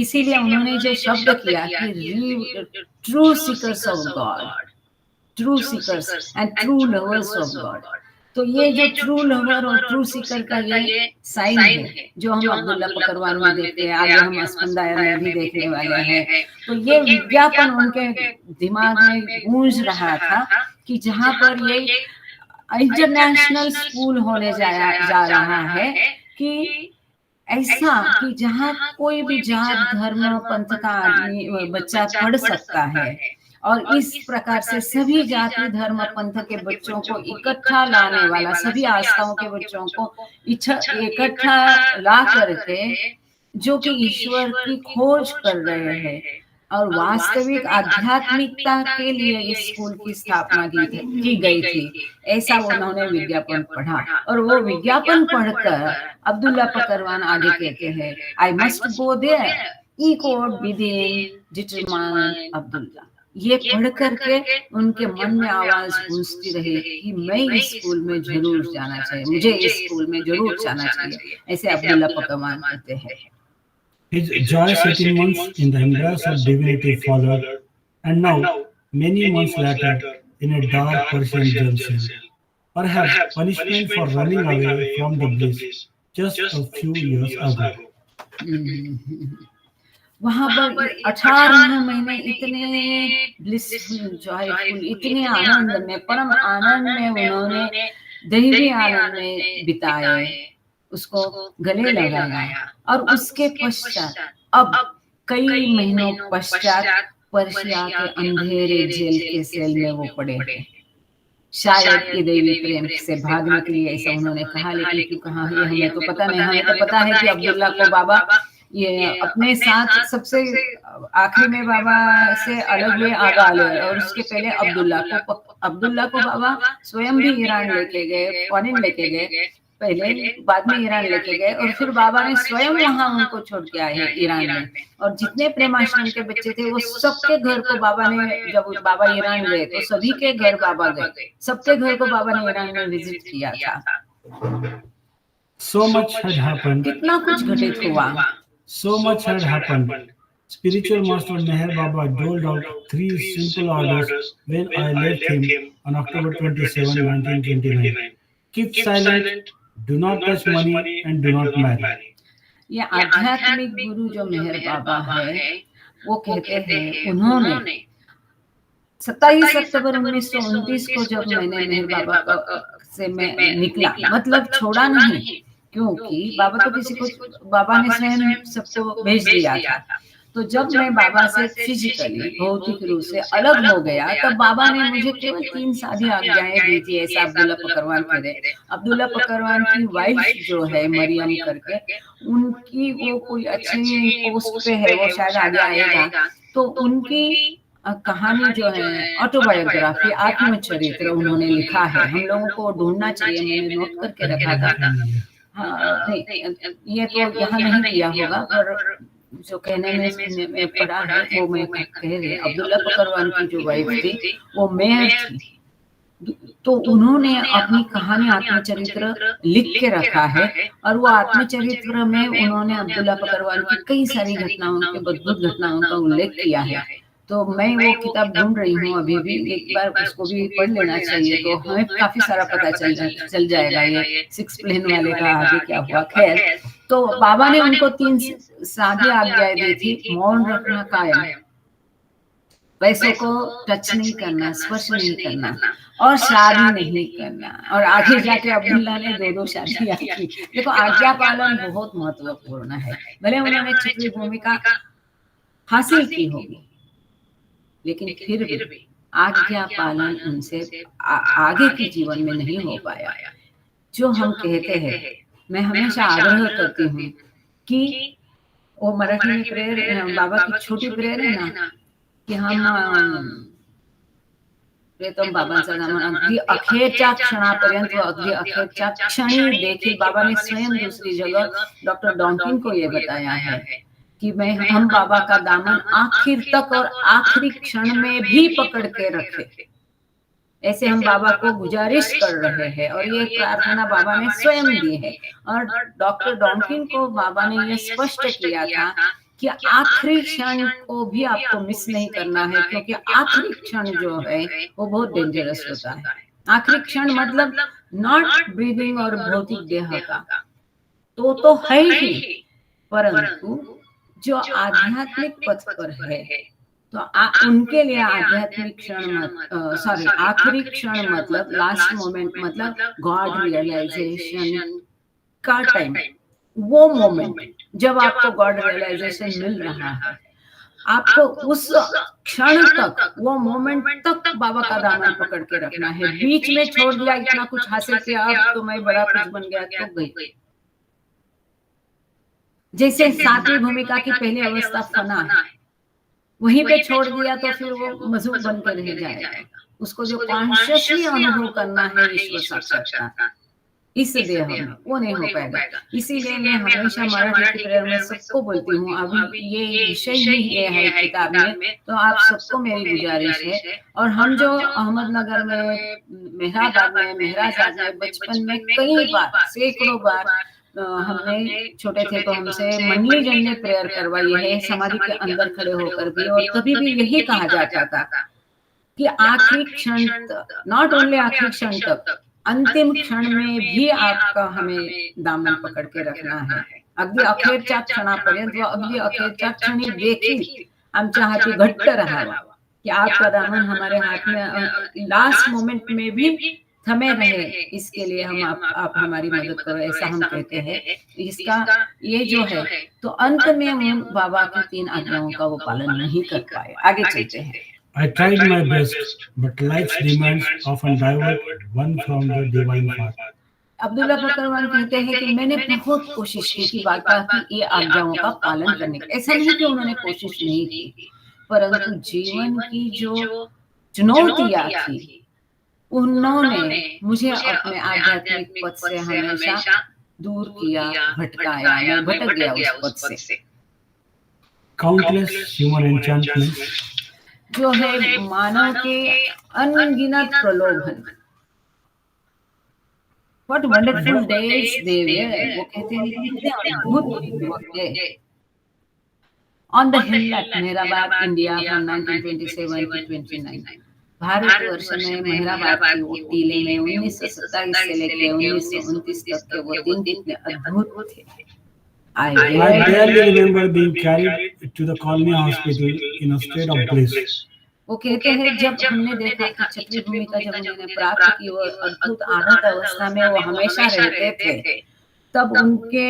इसीलिए उन्होंने जो शब्द किया कि true seekers of God, true seekers and true lovers of God, तो ये जो ट्रू लवर और ट्रू सीकर का ये साइन है जो हम अब्दुल्ला पकरवान में देखते हैं, आगे हम अस्पंदायर में भी देखने वाले हैं। तो ये विज्ञापन उनके दिमाग में गूंज रहा था कि जहां पर ये इंटरनेशनल स्कूल होने जा रहा है, कि ऐसा कि जहाँ कोई भी जात धर्म पंथ का आदमी बच्चा पढ़ सकता है, और इस प्रकार से सभी जाति धर्म पंथ के बच्चों को इकट्ठा लाने वाला, सभी आस्थाओं के बच्चों को इकट्ठा ला करके जो कि ईश्वर की खोज कर रहे हैं और वास्तविक आध्यात्मिकता के लिए इस स्कूल की स्थापना की गई थी, ऐसा उन्होंने विज्ञापन पढ़ा। और वो विज्ञापन पढ़कर अब्दुल्ला पकरवान आगे कहते हैं, आई मस्ट गो देयर, ई कोड विदिन डिटरमाइन अब्दुल्ला। ये पढ़ करके उनके मन में आवाज गूंजती रही कि मैं इस स्कूल में जरूर जाना चाहिए, मुझे इस स्कूल में जरूर जाना चाहिए, ऐसे अब्दुल्ला पकरवान कहते हैं। His joyous 18 months in the embrace of divinity followed, and now, many months later, in a dark Persian jail cell, perhaps punishment for running away from the bliss just a few years ago. वहां पर 18 महीने इतने blissful, joyful, इतने आनंद में, परम आनंद में उन्होंने दैवी आनंद में बिताए, उसको गले लगाया। और उसके पश्चात अब कई महीनों पश्चात पर्शिया के अंधेरे जेल के सेल में वो पड़े हैं। शायद ये दैवी प्रेम से भागने के लिए ऐसा उन्होंने कहा, लेकिन क्यों कहा ये हमें तो पता नहीं। हमें तो पता है कि अब्दुल्ला को बाबा ये अपने साथ सबसे आखिरी में बाबा से अलग हुए, आगा ले, और उसके पहले अब्दुल्ला को बाबा स्वयं भी ईरान लेके गए, फॉरेन लेके गए पहले, बाद में ईरान लेके गए, और फिर बाबा ने स्वयं वहां उनको छोड़ के आए हैं ईरान में। और जितने प्रेमाश्रम के बच्चे थे वो सबके घर को बाबा ने, जब बाबा ईरान गए तो सभी के घर बाबा गए, सबके घर को बाबा ने ईरान में विजिट किया था। So much had happened. कितना कुछ घटित हुआ। So much had happened. Spiritual Master Meher Baba doled out 3 simple orders when I left him on October 27, 1929. Keep silent, do not touch money, and do not marry. ये आध्यात्मिक गुरु जो मेहर बाबा है, वो कहते हैं, उन्होंने 27 अक्टूबर 1929 को जब मैंने मेहर बाबा से मैं निकला, मतलब छोड़ा नहीं, क्योंकि बाबा तो किसी को, बाबा ने स्वयं सबको भेज दिया था। तो जब मैं बाबा से फिजिकली, भौतिक रूप से अलग हो गया, तब बाबा ने मुझे केवल 3 सादी आज्ञाएं दी थी, ऐसा अब्दुल्ला पकरवान कह रहे। अब्दुल्ला पकरवान की वाइफ जो है मरियम करके, उनकी वो कोई अच्छी पोस्ट पे है, वो शायद आगे आएगा, तो उनकी कहानी जो है ऑटोबायोग्राफी, आत्मचरित्र उन्होंने लिखा है। हम लोगों को ढूंढना चाहिए, मैंने नोट करके रखा था। हाँ, नहीं ये तो यहाँ नहीं किया होगा, पर जो कहने में पढ़ा है वो मैं कह रही। अब्दुल्ला पकरवान की जो वाइफ थी वो मेयर थी, तो उन्होंने अपनी कहानी आत्मचरित्र लिख के रखा है, और वो आत्मचरित्र में उन्होंने अब्दुल्ला पकरवान की कई सारी घटनाओं के, अद्भुत घटनाओं का उल्लेख किया है। तो मैं वो किताब ढूंढ रही हूँ अभी भी, एक बार उसको भी पढ़ लेना चाहिए, तो हमें काफी सारा पता चल जाएगा ये 6 प्लेन वाले का आगे क्या हुआ। खैर, तो बाबा ने उनको 3 सादी आज्ञाएं दी थी। मौन रखना कायम, पैसों को टच नहीं करना, स्पर्श नहीं करना, और शादी नहीं करना। और आगे जाके अब्दुल्ला ने 2 शादियां की। देखो, आज्ञा पालन बहुत महत्वपूर्ण है। भले उन्होंने चक्री भूमिका हासिल की होगी, लेकिन फिर भी आज्ञा पालन उनसे आगे के जीवन में नहीं हो पाया। जो हम कहते हैं, मैं हमेशा आग्रह करती हूँ कि वो मराठी में प्रेयर, बाबा की छोटी प्रेयर है ना, की हम प्रेतम बाबांचा नाम अगदी अखेरच्या क्षणापर्यंत, अगदी अखेरच्या क्षणी देखील बाबा ने स्वयं दूसरी जगह डॉक्टर डॉन्किन को ये बताया है कि हम बाबा का दामन आखिर तक और आखिरी क्षण में भी पकड़ के रखे। ऐसे हम बाबा को गुजारिश कर रहे हैं, और ये प्रार्थना बाबा ने स्वयं दी है। और डॉक्टर डॉन्किन को बाबा ने ये स्पष्ट किया था कि आखिरी क्षण को भी आपको मिस नहीं करना है, क्योंकि आखिरी क्षण जो है वो बहुत डेंजरस होता है। आखिरी क्षण मतलब नॉट ब्रीदिंग और भौतिक देह का, तो है ही, परंतु जो आध्यात्मिक पथ पर है, तो उनके लिए आध्यात्मिक क्षण आखिरी क्षण मतलब लास्ट मोमेंट मतलब गॉड रियलाइजेशन का टाइम, वो मोमेंट जब आपको गॉड रियलाइजेशन मिल रहा है, आपको उस क्षण तक, वो मोमेंट तक बाबा का दामन पकड़ के रखना है। बीच में छोड़ दिया, इतना कुछ हासिल किया, अब तो मैं बड़ा कुछ बन गया, तो गई। जैसे सातवीं भूमिका की पहली अवस्था फना है, वहीं पे छोड़ दिया तो फिर वो मजूब बन के रह जाएगा। उसको जो कॉन्शियसली अनुभव करना है ईश्वर साक्षात्कार इस देह में, वो नहीं हो पाएगा। इसीलिए मैं हमेशा मराठी की प्रेयर में सबको बोलती हूँ, अभी ये विषय ही ये है किताब में, तो आप सबको मेरी गुजारिश है। और हम जो अहमदनगर में, मेहराबाद में, महराजाद में बचपन में कई बार, सैकड़ों बार हमने छोटे थे तो हमसे मंडली जन ने प्रेयर करवाई है, समाधि के अंदर खड़े होकर भी, और तभी भी यही कहा जाता था कि आखिरी क्षण, नॉट ओनली आखिरी क्षण तक, अंतिम क्षण में भी आपका हमें दामन पकड़ के रखना है। अगदी अखेरच्या क्षणापर्यंत व अगदी अखेरच्या क्षणी देखील आमच्या हाती घट्ट राहावा, कि आपका दामन हमारे हाथ में लास्ट मोमेंट में भी थमे रहे। इसके लिए हम आप हमारी मदद करो, ऐसा हम कहते हैं। इसका ये जो है, तो अंत में हम बाबा की 3 आज्ञाओं का वो पालन नहीं कर पाए। आगे चलते हैं। I tried my best, but life's demands often divert one from the divine path. Abdullah बकरवान कहते हैं कि मैंने बहुत कोशिश की कि बाबा की ये आज्ञाओं का पालन करने की। ऐसा नहीं कि उन्होंने कोशिश नहीं की, परंतु जीवन की जो चुनौतियां थी, उन्होंने मुझे अपने आध्यात्मिक पथ से हमेशा दूर किया, भटकाया, मैं भटक गया उस पथ से। Countless human enchantments, जो है मानव के अनगिनत प्रलोभन, What wonderful days they were, वो कहते हैं कितने अद्भुत वक्त थे। On the hill at Mehrabad, India from 1927 to 29, Bharatvarsh में मेहराबाद की वो टीले में 1927 से लेके 1929 तक के वो दिन कितने अद्भुत थे। I barely remember being carried to the colony hospital in a state of bliss. वो कहते हैं जब हमने देखा कि छठी भूमिका जब उन्होंने प्राप्त की, वो अद्भुत आनंद अवस्था में वो हमेशा रहते थे, तब उनके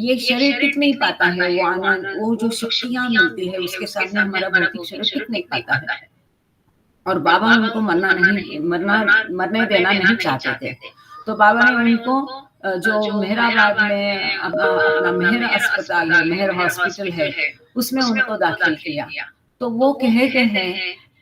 ये शरीर टिक नहीं पाता है, वो आनंद, वो जो शक्तियां मिलती है उसके सामने हमारा भौतिक शरीर टिक नहीं पाता है। और बाबा उनको मरने देना नहीं चाहते थे, तो बाबा ने उनको जो मेहराबाद में अपना मेहर अस्पताल है, मेहर हॉस्पिटल है, उसमें उनको दाखिल किया। तो वो कहते हैं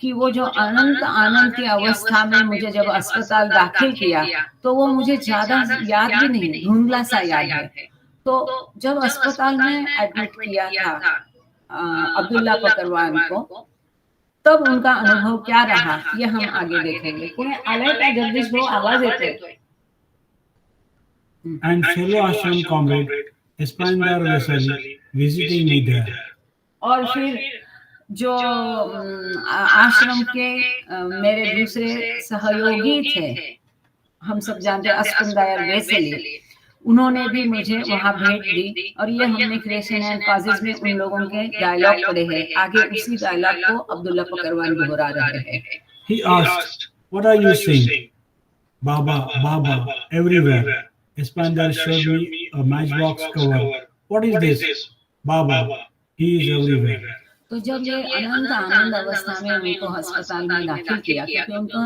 कि वो जो अनंत आनंद की अवस्था में मुझे जब अस्पताल दाखिल किया, तो वो मुझे ज्यादा याद भी नहीं, धुंधला सा याद है। तो जब अस्पताल में एडमिट किया था अब्दुल्ला बकरवान को, तब उनका अनुभव क्या रहा, ये हम आगे देखेंगे। कोई आलय का जगदीश भाऊ आवाज येतोय। And fellow ashram comrade Ispandar Vesali visiting me there. और फिर जो आश्रम के मेरे दूसरे सहयोगी थे, हम सब जानते हैं अस्पंदायर वेसली, उन्होंने भी मुझे वहां भेंट दी। और ये हमने क्रिएशन एंड कॉजेज में उन लोगों के डायलॉग पढ़े हैं। आगे उसी डायलॉग को अब्दुल्ला बकरवान दोहरा रहे हैं। He asked, "What are you saying?" Baba, Baba, everywhere. Ispandar showed me a matchbox cover. What is this? Baba, he is everywhere. तो जब ये अनंत आनंद अवस्था में उनको अस्पताल में दाखिल किया, क्योंकि उनका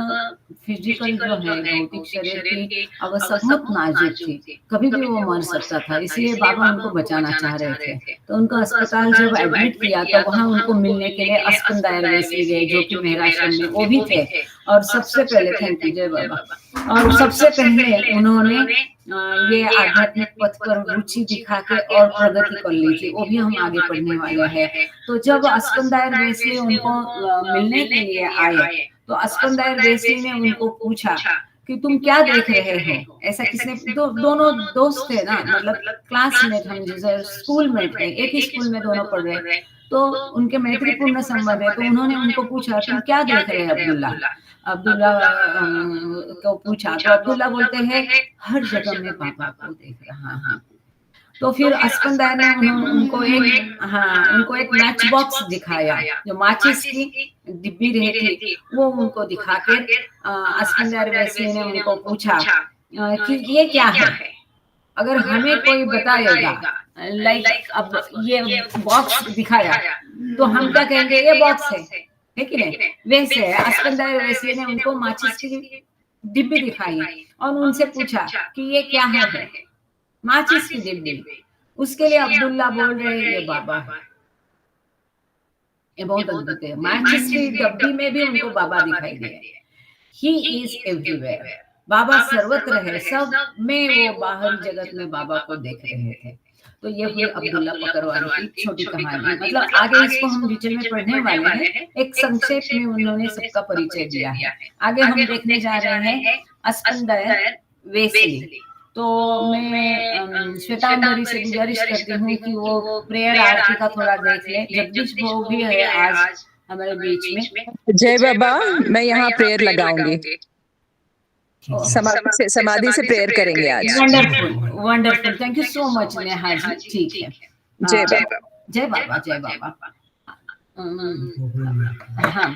फिजिकल जो है भौतिक शरीर की अवस्था बहुत नाजुक थी, कभी भी वो मर सकता था, इसलिए बाबा उनको बचाना चाह रहे थे। तो उनको अस्पताल जब एडमिट किया, तो वहां उनको मिलने के लिए अस्पंदायर वेसली गए, जो कि मेहराश्रम में वो भी थे। और सबसे पहले, थैंक यू जय बाबा, और सबसे पहले उन्होंने ये आध्यात्मिक पथ पर रुचि दिखा के और प्रगति कर ली थी, वो भी हम आगे पढ़ने वाले हैं। तो जब अस्पंदायर वेसली उनको मिलने के लिए आए, तो अस्पंदायर वेसली ने उनको पूछा कि तुम क्या देख रहे हो। ऐसा किसने, दोनों दोस्त थे ना, मतलब क्लासमेट, हम जैसे स्कूल मेट थे, एक ही स्कूल में दोनों पढ़ रहे। तो उनके मैत्रीपूर्ण संबंध है, तो उन्होंने उनको पूछा तुम क्या देख रहे हैं अब्दुल्ला? अब्दुल्ला को पूछा तो अब्दुल्ला बोलते हैं हर जगह मैं पापा को देख रहा हूँ। तो फिर अस्पंदार ने उनको एक मैच बॉक्स दिखाया, जो माचिस की डिब्बी रहती वो उनको दिखा के अस्पंदार वेस्ली ने उनको पूछा कि ये क्या है? अगर हमें कोई बताएगा, लाइक अब ये बॉक्स दिखाया तो हम क्या कहेंगे, ये बॉक्स है कि नहीं? वैसे अस्पंदार वेस्ली ने उनको माचिस की डिब्बी दिखाई और उनसे पूछा कि ये क्या है? माचिस की डिब्बी। उसके लिए अब्दुल्ला बोल रहे हैं ये बाबा है। ये बहुत अद्भुत है। माचिस की डब्बी में भी उनको बाबा दिखाई दिए। He is everywhere. बाबा सर्वत्र है, सब में वो बाहरी जगत में बाबा को देख रहे थे। तो ये हुई अब्दुल्ला पकड़वान की छोटी कहानी। मतलब आगे इसको हम डिटेल में पढ़ने वाले हैं, एक संक्षेप में उन्होंने सबका परिचय दिया है। आगे हम देखने जा रहे हैं अस्पंदार वेस्ली। तो मैं श्वेतांबरी से गुजारिश करती हूँ कि वो प्रेयर आरती का थोड़ा देख ले। जगदीश भाऊ भी है आज हमारे बीच में। जय बाबा, मैं यहाँ प्रेयर लगाऊंगी। समाधि से प्रेयर करेंगे आज। Wonderful wonderful, thank you so much Neha ji. ठीक है, जय बाबा। जय बाबा जय बाबा। हाँ,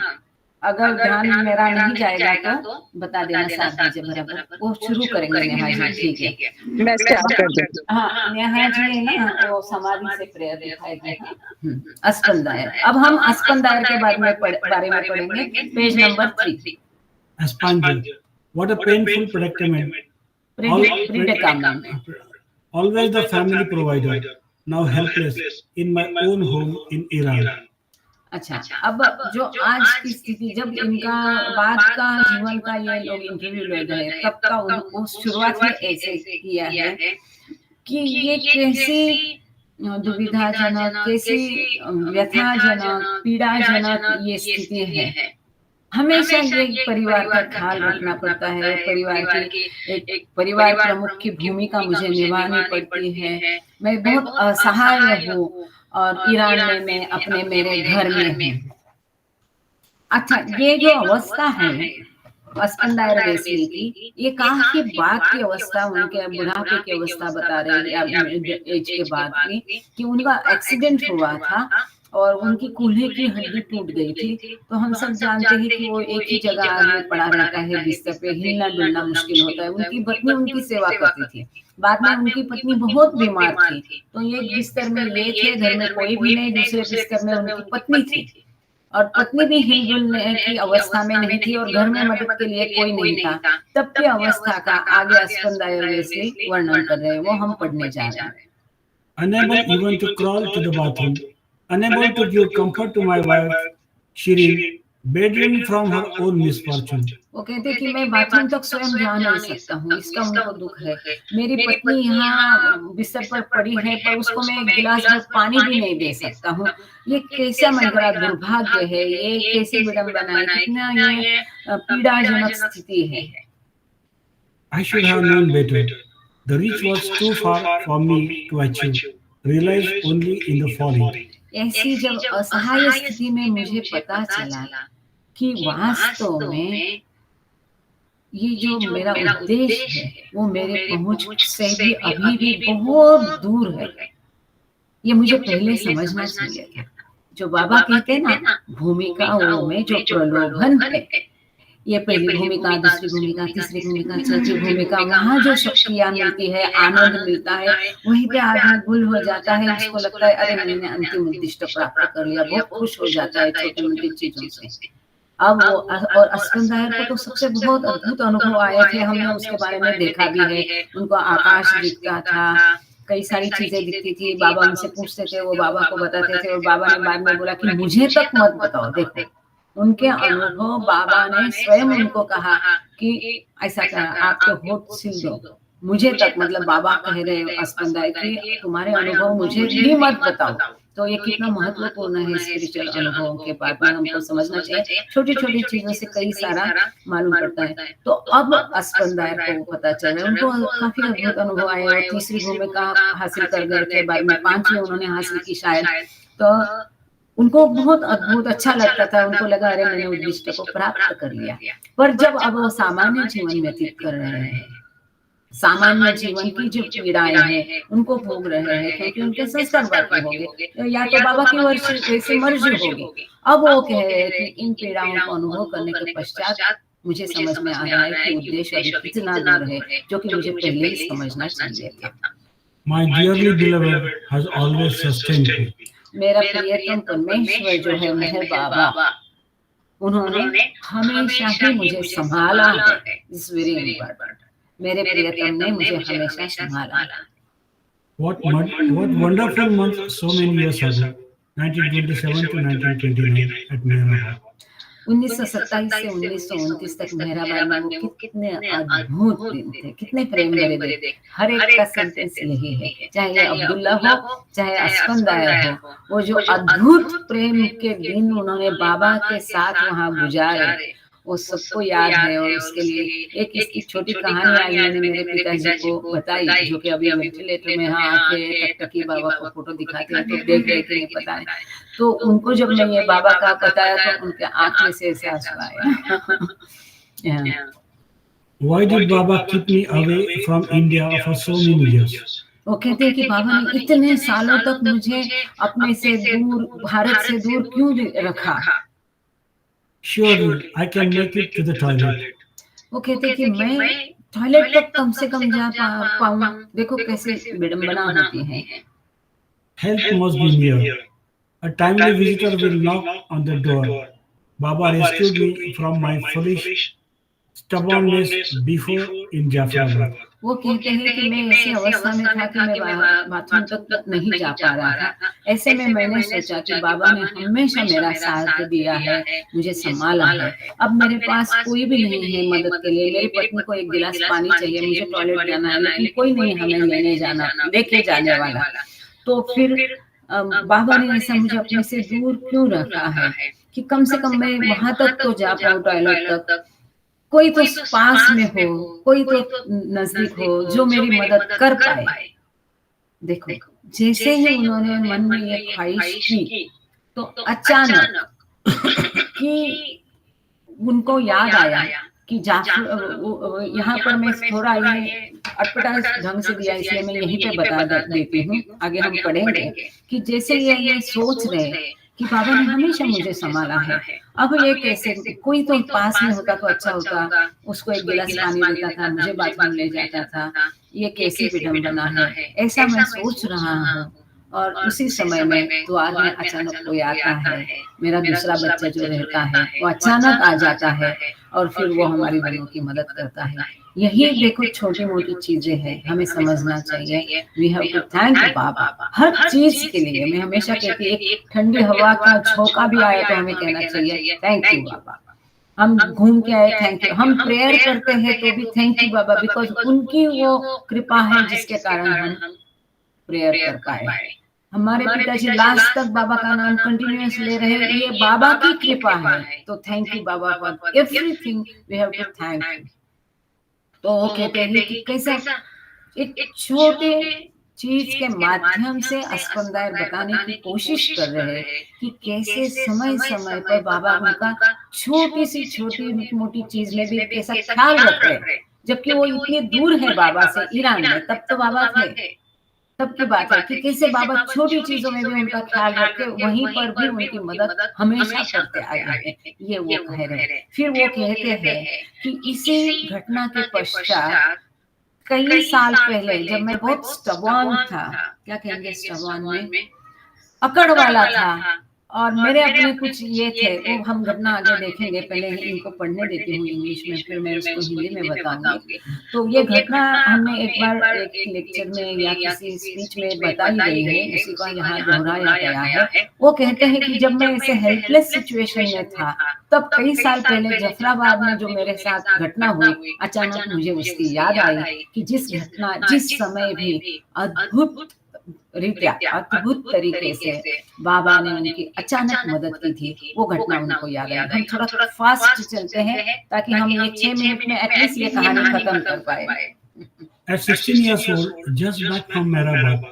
अगर ध्यान मेरा नहीं जाएगा तो बता देना, साथ दीजिए बराबर। वो शुरू करेंगे नेहा जी, ठीक है? मैं स्टार्ट कर दूं। हाँ, नेहा जी है ना, वो समाधि से प्रेयर दिखाएगी। अस्पंदार। अब हम अस्पंदार के बारे में पढ़ेंगे, page number 3। Aspander. What a painful predicament. Always the family provider, now helpless in my own home in Iran. अच्छा, अब जो आज की स्थिति, जब इनका बाद का जीवन का ये लोग इंटरव्यू ले गए, तब का उनको शुरुआत ही ऐसे किया है कि ये कैसी दुविधाजनक, कैसी व्यथाजनक, पीड़ाजनक ये स्थिति है। हमेशा ये परिवार का ख्याल रखना पड़ता है, परिवार प्रमुख की भूमिका मुझे निभानी पड़ती है। मैं बहुत असहाय हूँ और ईरान में मैं अपने मेरे घर में हूँ। अच्छा, ये जो अवस्था है अस्पंदार वेस्ली की, ये काफी बाद की अवस्था, उनके बुढ़ापे की अवस्था बता रही है एज के बाद में, कि उनका एक्सीडेंट हुआ था और उनकी कूल्हे की हड्डी टूट गई थी। तो हम सब जानते हैं कि वो एक ही जगह आदमी पड़ा रहता है बिस्तर पे, हिलना डुलना मुश्किल होता है। उनकी पत्नी उनकी सेवा करती थी। बाद में उनकी पत्नी बहुत बीमार थी, तो एक बिस्तर में ये थे, घर में कोई भी नहीं, दूसरे बिस्तर में उनकी पत्नी थी और पत्नी भी हिलजुलने की अवस्था में नहीं थी और घर में मदद के लिए कोई नहीं था। तब की अवस्था का आगे अस्पंदार वेस्ली वर्णन कर रहे हैं, वो हम पढ़ने जा रहे हैं। Unable even to crawl to the bathroom, unable to give comfort to my wife Shirin, bedridden from her own misfortune. वो कहते कि मैं बाथरूम तक स्वयं जा नहीं सकता हूँ, इसका उनको दुख है। मेरी पत्नी यहाँ बिस्तर पर पड़ी है, पर उसको मैं एक गिलास भर पानी भी नहीं दे सकता हूँ। ये कैसा मेरा दुर्भाग्य है, ये कैसी विडंबना है, कितना ये पीड़ाजनक स्थिति है। I should have known better. The reach was too far for me to achieve. Realized only in the falling. ऐसी जब असहाय स्थिति में मुझे पता चला कि वास्तव में ये जो मेरा उद्देश्य है वो मेरे पहुंच से भी अभी भी बहुत दूर है, ये मुझे पहले समझना चाहिए था। जो बाबा कहते हैं ना, भूमिकाओं में जो प्रलोभन है, ये पहली भूमिका, दूसरी भूमिका, तीसरी भूमिका, चौथी भूमिका, वहाँ जो शक्तियाँ मिलती है, आनंद मिलता है, वहीं पे आदमी गुल हो जाता है। उसको लगता है अरे मैंने अंतिम उद्दिष्ट प्राप्त कर लिया, बहुत खुश हो जाता है छोटी मोटी चीजों से। अब वो और अस्पंदार को तो सबसे बहुत अद्भुत अनुभव आए थे, हमने उसके बारे में देखा भी है। उनको आकाश दिखता था, कई सारी चीजें दिखती थी। बाबा उनसे पूछते थे, वो बाबा को बताते थे और बाबा ने बाद में बोला कि मुझे तक मत बताओ। देखो उनके अनुभव, बाबा ने स्वयं उनको कहा कि ऐसा करा, आपके होठ सिल दो, मुझे तक, मतलब बाबा कह रहे अस्पंदार कि तुम्हारे अनुभव मुझे भी मत बताओ। तो ये कितना महत्वपूर्ण है स्पिरिचुअल अनुभवों के बाद में, हमको समझना चाहिए। छोटी छोटी चीजों से कई सारा मालूम पड़ता है। तो अब अस्पंदार को पता चला, उनको काफी अद्भुत अनुभव आए और तीसरी भूमिका हासिल कर गए थे, बाद में 5वीं उन्होंने हासिल की शायद। तो उनको बहुत अद्भुत अच्छा लगता था, उनको लगा अरे मैंने उद्दिष्ट को प्राप्त कर लिया। पर जब अब वो सामान्य जीवन व्यतीत कर रहे हैं, सामान्य जीवन की जो पीड़ाएं हैं उनको भोग रहे हैं, क्योंकि उनके संस्कार बाकी हो गए, या तो बाबा की वर्ष ऐसी मर्जी होगी। अब वो कह रहे हैं कि इन पीड़ाओं को अनुभव करने के पश्चात मुझे समझ में आ रहा है कि उद्देश्य अभी कितना दूर है, जो कि मुझे पहले ही समझना चाहिए था। My dearly beloved has always sustained me. मेरा प्रियतम परमेश्वर जो है मेहर बाबा, उन्होंने हमेशा ही मुझे संभाला है। It's very important. मेरे प्रियतम ने मुझे हमेशा संभाला। What wonderful months so many years ago, 1927 to 1929 at Mehrabad. 1927 से 1929 तक मेहराबाद में वो कितने अद्भुत दिन थे, कितने प्रेम भरे थे। हर एक का सेंटेंस यही है, चाहे ये अब्दुल्ला हो चाहे अस्कंदाया हो, वो जो अद्भुत प्रेम के दिन उन्होंने बाबा के साथ वहाँ गुजारे वो सबको याद है। और उसके लिए एक इसकी छोटी कहानी आज मैंने मेरे पिताजी को बताई, जो कि अभी वेंटिलेटर में यहाँ आके टकटकी बाबा को फोटो दिखाते हैं, तो देख रहे थे पता नहीं, तो उनको जब मैं ये बाबा का बताया तो उनके आंख में से ऐसे आंसू आए। Why did Baba keep me away from India for so many years? वो कहते हैं कि बाबा ने इतने सालों तक मुझे अपने से दूर, भारत से दूर क्यों रखा? Surely I can make it to the toilet. वो कहते हैं कि मैं टॉयलेट तक कम से कम जा पाऊं। देखो कैसे विडंबना होती है। Help must be near. A timely visitor will knock on the door. Baba rescued me from my foolish stubbornness before in Jafrabad. वो कहते हैं कि मैं ऐसी अवस्था में था कि मैं बाथरूम तक नहीं जा पा रहा था। ऐसे में मैंने सोचा कि बाबा ने हमेशा मेरा साथ दिया है, मुझे संभाला है। अब मेरे पास कोई भी नहीं है मदद के लिए। मेरी पत्नी को एक गिलास पानी चाहिए, मुझे टॉयलेट जाना है, लेकिन कोई नहीं हमें लेके जाने वाला। तो फिर बाबा ने ऐसा मुझे अपने से दूर क्यों रखा है कि कम से कम मैं वहां तक तो जा पाऊँ, टॉयलेट तक। कोई तो पास में हो, कोई तो नजदीक हो जो मेरी मदद कर पाए। देखो जैसे ही उन्होंने मन में ये ख्वाहिश की तो अचानक कि उनको याद आया कि यहाँ पर मैं थोड़ा ये अटपटा ढंग से दिया, इसलिए मैं यहीं पे बता देती हूँ, आगे हम पढ़ेंगे कि जैसे ये सोच रहे कि बाबा ने हमेशा मुझे संभाला है। अब ये कैसे, कोई तो पास में होता तो अच्छा होता, उसको एक गिलास पानी देता था, मुझे बाथरूम ले जाता था, ये कैसी विडंबना है, ऐसा मैं सोच रहा हूँ। और उसी समय में द्वार में अचानक कोई आता है, मेरा दूसरा बच्चा जो रहता है वो अचानक आ जाता है और फिर वो हमारी दोनों की मदद करता है। यही देखो छोटी मोटी चीजें हैं, हमें समझना चाहिए। वी हैव टू थैंक बाबा हर चीज के लिए। मैं हमेशा कहती हूँ एक ठंडी हवा का झोंका भी आया तो हमें कहना चाहिए थैंक यू बाबा। हम घूम के आए थैंक यू, हम प्रेयर करते हैं तो भी थैंक यू बाबा, बिकॉज उनकी वो कृपा है जिसके कारण हम प्रेयर कर पाए। हमारे पिताजी लास्ट तक बाबा का नाम कंटिन्यूअस ले रहे हैं, ये बाबा की कृपा है। तो thank you Baba for everything, we have to thank you. तो वो कहते हैं कि कैसा एक छोटे चीज के माध्यम से अस्पंदायर बताने की कोशिश कर रहे हैं कि कैसे समय समय पर बाबा उनका छोटी मोटी चीज में भी कैसा ख्याल रख रहे हैं, जबकि वो इतने दूर है बाबा से, ईरान में। तब तो बाबा थे, तब की बात है कि कैसे बाबा छोटी चीजों में भी उनका ख्याल रखते, वहीं पर भी उनकी मदद हमेशा करते आए हैं। ये वो कह रहे हैं। फिर वो कहते हैं कि इसी घटना के पश्चात कई साल पहले जब मैं बहुत स्टबॉर्न था, क्या कहेंगे स्टबॉर्न में, अकड़ वाला था, और मेरे अपने कुछ ये थे, वो हम घटना आगे देखेंगे। पहले इनको पढ़ने देती हूँ इंग्लिश में, फिर मैं उसको हिंदी में बताऊंगी। तो ये घटना हमने एक बार एक लेक्चर में या किसी स्पीच में बताई गई है, इसी को यहाँ दोहराया गया है। वो कहते हैं कि जब मैं ऐसे हेल्पलेस सिचुएशन में था, तब कई साल पहले जफराबाद में जो मेरे साथ घटना हुई, अचानक मुझे उसकी याद आई कि जिस समय भी अद्भुत तरीके से बाबा ने उनकी अचानक मदद की थी, वो घटना उनको याद आई। हम थोड़ा फास्ट चलते हैं ताकि हम ये 6 मिनट में एटलीस्ट ये कहानी खत्म कर पाए। At 16 years old, just back from Mehrabad,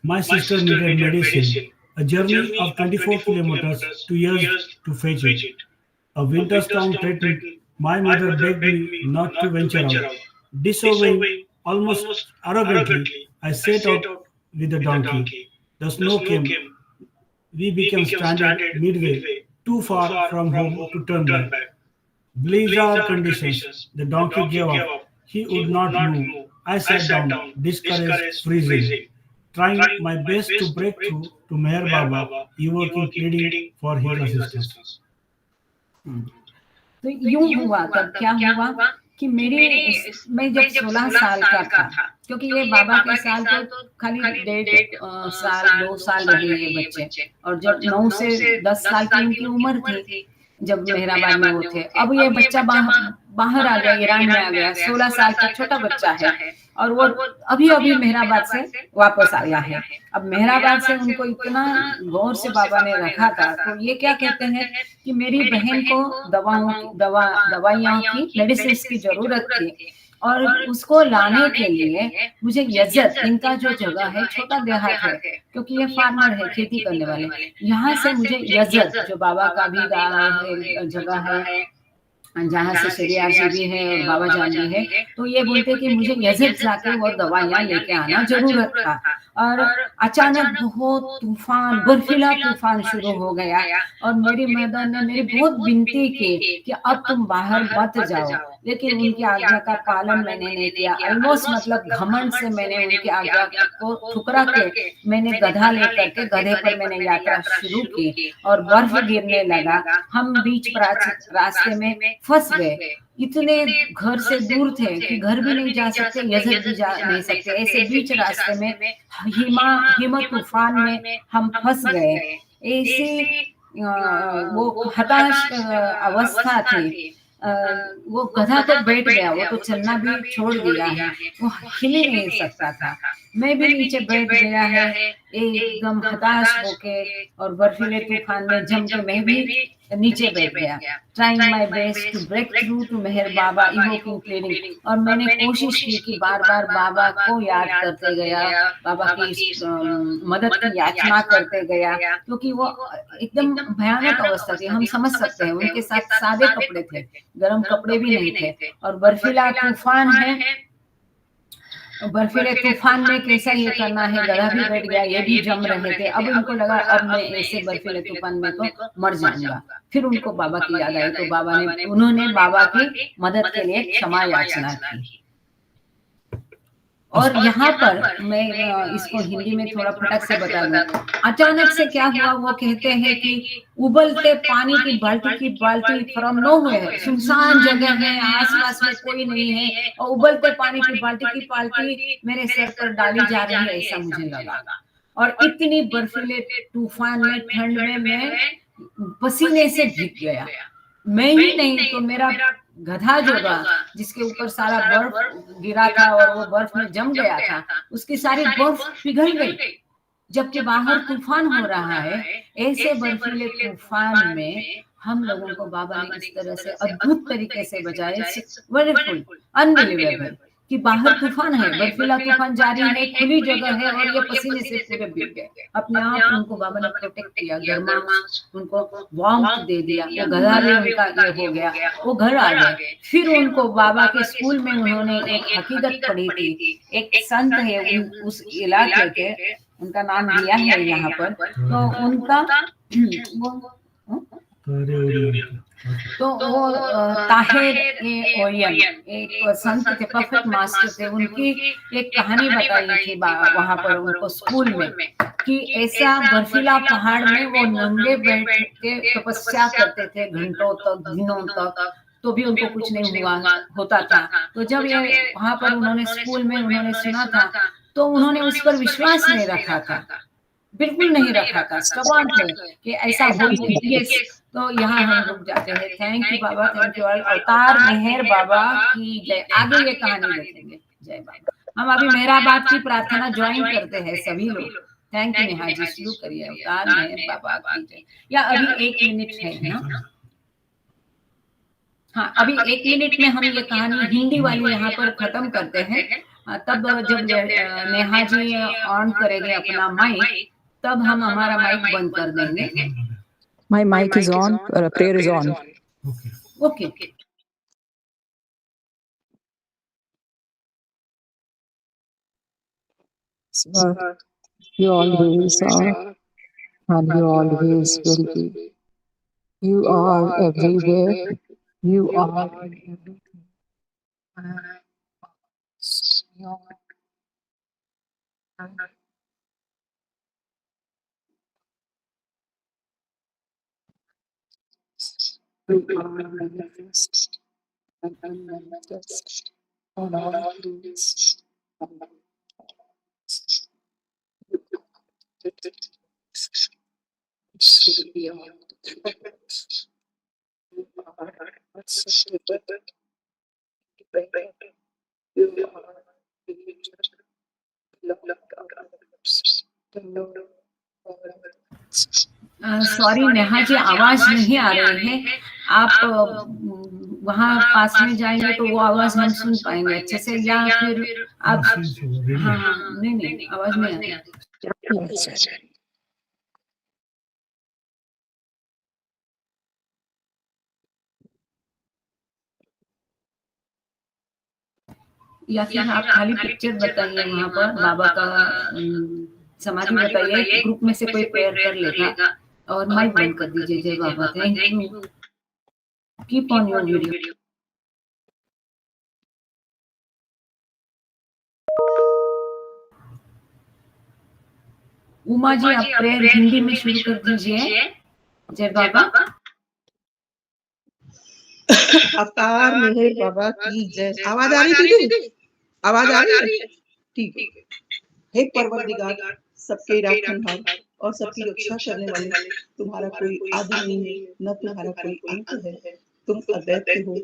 my sister needed medicine A journey of 24 kilometers, 2 years to fetch it. A winter storm threatened. My mother begged me not to venture out. Disobeying almost arrogantly, I set out with the donkey. The snow came. We became stranded midway, too far from home to turn back. Blizzard conditions. The donkey gave up. He would not move. I sat down, discouraged, freezing, trying my best to break through to Meher Baba, evoking, pleading for his assistance. तो यूं हुआ, तब क्या हुआ कि मैं जब 16 साल का था, क्योंकि ये बाबा के साल तो खाली 1.5 साल 2 साल रहे ये बच्चे, और जब 9 से 10 साल की उनकी उम्र थी जब मेहराबाद में वो थे। अब ये बच्चा बाहर आ गया, ईरान में आ गया, 16 साल का छोटा बच्चा है, और वो अभी अभी मेहराबाद से वापस आया है। अब मेहराबाद से उनको इतना गौर से बाबा ने रखा था, तो ये क्या कहते हैं कि मेरी बहन को दवाइयों की मेडिसिन की जरूरत थी, और उसको लाने के लिए मुझे यजत, इनका जो जगह है छोटा देहात है, क्योंकि ये फार्मर है, खेती करने वाले, यहाँ से मुझे यजत जो बाबा का भी जगह है, जहाँ से शरियार जी भी है और बाबा जान भी है, तो ये बोलते कि मुझे यजत जाके वो दवाइयाँ लेके आना जरूरत था। और अचानक बहुत तूफान, बर्फीला तूफान शुरू हो गया, और मेरी मदर ने मेरी बहुत विनती की कि अब तुम बाहर मत जाओ, लेकिन उनकी आज्ञा का पालन मैंने नहीं किया। ऑलमोस्ट मतलब घमंड से मैंने उनकी आज्ञा को ठुकरा के मैंने गधा लेकर के गधे पर मैंने यात्रा शुरू की, और बर्फ गिरने लगा। हम बीच रास्ते में फंस गए, इतने घर से दूर थे कि घर भी नहीं जा सकते, यजत भी जा नहीं सकते, ऐसे बीच रास्ते में हिम तूफान में हम फंस गए। ऐसे वो हताश अवस्था थी। वो गधा तो बैठ गया, वो तो चलना भी छोड़ दिया है, वो हिल ही नहीं सकता था। मैं भी नीचे बैठ गया है एकदम हताश होके, और बर्फीले तूफान में जम के मैं भी नीचे बैठ गया। Trying my best to break through to Meher Baba, evoking pleading, और मैंने कोशिश की कि बार बार बाबा को याद करते गया, बाबा की मदद की याचना करते गया, क्योंकि वो एकदम भयानक अवस्था थी। हम समझ सकते हैं, उनके साथ सादे कपड़े थे, गर्म कपड़े भी नहीं थे, और बर्फीला तूफान है। बर्फीले तूफान में कैसा ये करना है, गधा भी बैठ गया, ये भी जम रहे थे। अब उनको लगा अब मैं ऐसे बर्फीले तूफान में तो मर जाऊंगा। फिर उनको बाबा की याद आई, तो उन्होंने बाबा की मदद के लिए क्षमा याचना की। और यहाँ पर मैं इसको हिंदी में थोड़ा फटक से बता दूं। अचानक से क्या हुआ, वो कहते हैं कि उबलते पानी की बाल्टी फ्रॉम नोवेयर, सुनसान जगह है, आसपास में कोई नहीं है, और उबलते पानी की बाल्टी मेरे सर पर डाली जा रही है, ऐसा मुझे लगा। और इतनी बर्फीले तूफान में, ठंड में मैं पसीने से भीग गया। मैं ही नहीं तो मेरा गधा जो था, जिसके ऊपर सारा बर्फ गिरा था और वो बर्फ में जम गया था, उसकी सारी बर्फ पिघल गई। जबकि बाहर तूफान हो रहा है, ऐसे बर्फीले तूफान में हम लोगों को बाबा ने इस तरह से अद्भुत तरीके से बचाया। वंडरफुल, अनबिलीवेबल कि बाहर तूफान है, बर्फीला तूफान जारी है, खुली जगह है, और ये पसीने से पूरे भीग गए। अपने आप उनको बाबा ने प्रोटेक्ट किया, गर्मा उनको वार्मथ दे दिया, वो गधा भी उनका ये हो गया, वो घर आ गए। फिर उनको बाबा के स्कूल में उन्होंने एक हकीकत पढ़ी थी। एक संत है उस इलाके के, उनका नाम दिया है यहाँ पर, तो उनका तो वो ताहिर ओरियन एक संत थे, परफेक्ट मास्टर थे। उनकी एक कहानी बताई थी वहां पर उनको स्कूल में, कि ऐसा बर्फीला पहाड़ में वो नंगे बैठ के तपस्या करते थे घंटों तक, दिनों तक, तो भी उनको कुछ नहीं होता था। तो जब ये वहां पर उन्होंने स्कूल में उन्होंने सुना था, तो उन्होंने उस पर विश्वास नहीं रखा था, बिल्कुल नहीं रखा था, स्टबर्न थे कि ऐसा हो ही। तो यहाँ हम रुक जाते हैं। थैंक यू बाबा, थैंक यू ऑल। अवतार मेहर बाबा की जय। आगे ये कहानी देखेंगे। जय बाबा। हम अभी मेहराबाद की प्रार्थना ज्वाइन करते हैं सभी लोग। थैंक यू नेहा जी, शुरू करिए। अवतार मेहर बाबा की जय। या अभी 1 मिनट है ना? हाँ, अभी 1 मिनट में हम ये कहानी हिंदी वाली यहाँ पर खत्म करते हैं। तब जब नेहा जी ऑन करेंगे अपना माइक, तब हम हमारा माइक बंद कर देंगे। My mic is on. Prayer is on. Okay. Okay. Sir, you always are, and you always will be. You are everywhere. You are in everything. You are manifest and unmanifest on all things. Should be on the threats. You are acceptable. You are the future. Love others. The Lord sorry Neha ji, आवाज नहीं आ रही है। आप वहाँ पास में जाएंगे तो वो आवाज हम सुन पाएंगे अच्छे से, या फिर आप हाँ नहीं आवाज नहीं आ रही। या फिर आप खाली पिक्चर बताइए वहाँ पर बाबा का समाधि बताइए, ग्रुप में से कोई प्रेयर कर लेगा, और माइक बंद कर दीजिए। जय बाबा, thank you, keep on your video. Uma ji, आप प्रेयर हिंदी में शुरू कर दीजिए। जय बाबा। अवतार मेहर बाबा की जय। आवाज आ रही दीदी? आवाज आ रही है? ठीक है। हे परवरदिगार, सबके रखनहार और सबकी रक्षा करने वाले, तुम्हारा कोई आदि नहीं है, न तुम्हारा कोई अंत है। तुम अद्वैत हो,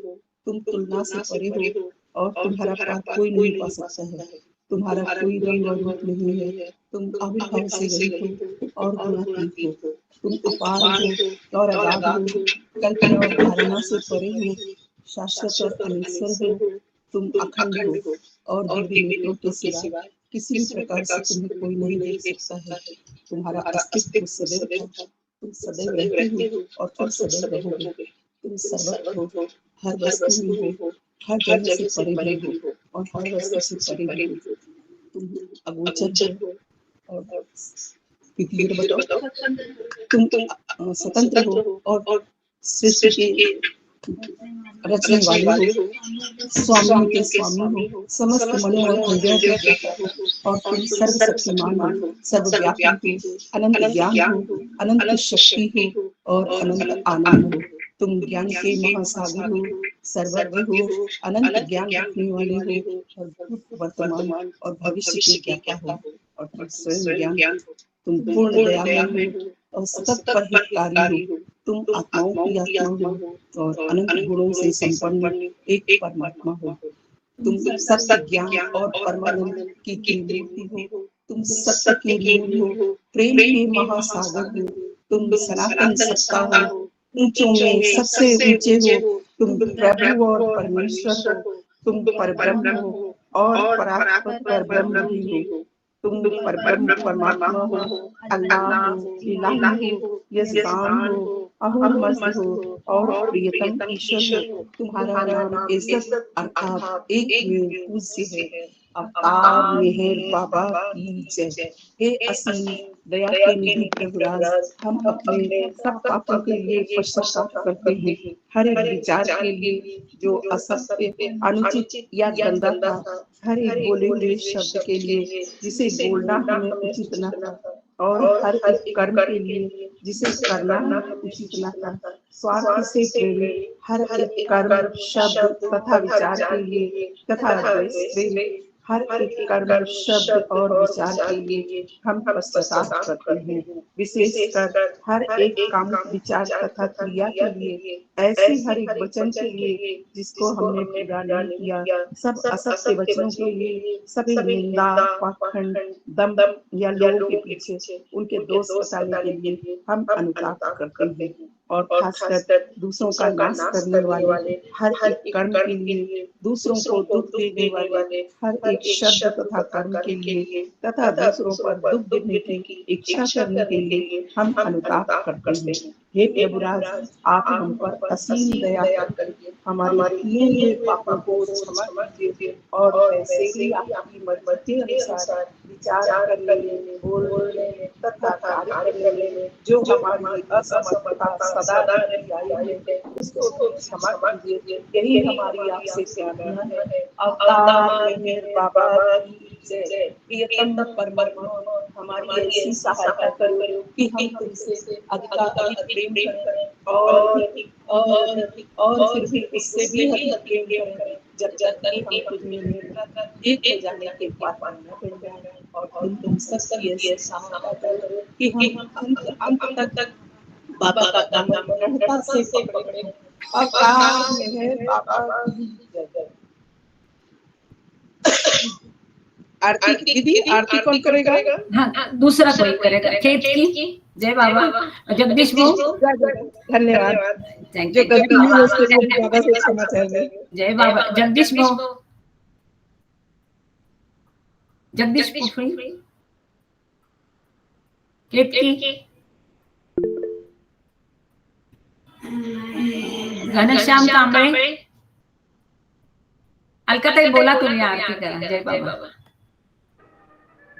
तुम तुलना से परे हो, और तुम्हारा पार कोई नहीं पा सकता है। तुम्हारा कोई रंग और रूप नहीं है। तुम आविर्भाव से रहित हो और गुणातीत हो। तुम अपार हो और अगाध हो, कल्पना और धारणा से परे हो, शाश्वत और अनेश्वर हो। तुम अखंड हो और दिव्य नेत्रों के सिवा किसी भी प्रकार से तुम्हें कोई नहीं देख सकता है। तुम्हारा अस्तित्व सदैव था, तुम सदैव रहते हो और तुम सदैव रहोगे। तुम सर्वत्र हो, हर वस्तु में हो, हर जगह से परे भी हो और हर वस्तु से परे भी हो। तुम अगोचर हो और क्लियर बताओ, तुम स्वतंत्र हो और सृष्टि के रचने वाले हो, स्वामी के स्वामी हो, समस्त मनों और इंद्रियों के ज्ञाता हो, और तुम सर्वशक्तिमान हो, सर्वव्यापी हो, अनंत ज्ञान हो, अनंत शक्ति हो और अनंत आनंद हो। तुम ज्ञान के महासागर हो, सर्वज्ञ हो, अनंत ज्ञान रखने वाले हो, और भूत, वर्तमान और भविष्य के ज्ञाता हो, और तुम स्वयं ज्ञान हो। तुम पूर्ण दयामय हो और सतत परहितकारी हो। तुम आत्माओं की आत्मा हो और अनंत गुणों से संपन्न एक परमात्मा हो। तुम सत्य, ज्ञान और परमानंद की मूर्ति हो। तुम सत्य के मूल हो, प्रेम के महासागर हो। तुम सनातन सत्ता हो, ऊंचों में सबसे ऊंचे हो। तुम प्रभु और परमेश्वर हो। तुम परब्रह्म हो और परात्पर परब्रह्म भी हो। तुम परब्रह्म परमात्मा हो, अल्लाह हो, इलाही हो, यजमान हो, अहुरमज़द हो और प्रियतम ईश्वर हो। तुम्हारा नाम इज्जत अर्थात एक पूज्य है। अवतार मेहर बाबा की जय। हे असीम दया के निधि प्रभुराज, हम अपने सब पापों के लिए पश्चाताप करते हैं। हर एक विचार के लिए जो असत्य, अनुचित या गंदा था, हर एक बोले हुए शब्द के लिए जिसे बोलना हमें उचित न था, और हर एक कर्म के लिए जिसे करना हमें उचित न था। स्वार्थ से प्रेरित हर एक कर्म, शब्द तथा विचार के लिए तथा द्वेष प्रेरित हर एक कर्म, शब्द और विचार के लिए हम पश्चाताप करते हैं। विशेषकर हर एक काम, विचार तथा क्रिया के लिए, ऐसे हर एक वचन के लिए जिसको हमने पूरा नहीं किया, सब असत्य वचनों के लिए, सभी निंदा, पाखंड, दंभ या लोगों के पीछे उनके दोष बताने के लिए हम अनुताप करते हैं। और खासकर दूसरों का नाश करने वाले हर एक कर्म के लिए, दूसरों को दुख देने वाले हर एक शब्द तथा कर्म के लिए तथा दूसरों पर दुख देने की इच्छा करने के लिए हम अनुताप करते हैं। हे प्रभुराज, आप हम पर असीम दया करके हमारे किए हुए पापों को क्षमा कीजिए और वैसे ही आपकी मर्जी के अनुसार विचार करने में, बोलने में तथा कार्य करने में जो हमारी असमर्थता सदा रहती आई है उसको भी क्षमा कीजिए। यही हमारी आपसे प्रार्थना है। अवतार मेहर बाबा की जय। प्रियतम परमात्मा, हमारी ऐसी सहायता करो कि हम तुमसे अधिकाधिक प्रेम करें और भी और फिर भी उससे भी अधिक प्रेम करें, जब तक कि हम तुझमें मिलकर एक हो जाने के बाद न बन जाए। और तुम सबकी ऐसी सहायता करो कि हम अंत तक बाबा का दामन दृढ़ता से पकड़े। अवतार मेहर बाबा की जय। आरती दीदी, आरती कौन करेगा? हाँ, दूसरा कोई करेगा। खेत की जय बाबा। जगदीश वो धन्यवाद। थैंक जो यू। गलती हुई उसके लिए बाबा से क्षमा चाहिए। जय बाबा। जगदीश वो जगदीश पुफड़ी खेत की घनश्याम कांबळे अलकाताई बोला, तुम्ही आरती करा। जय बाबा।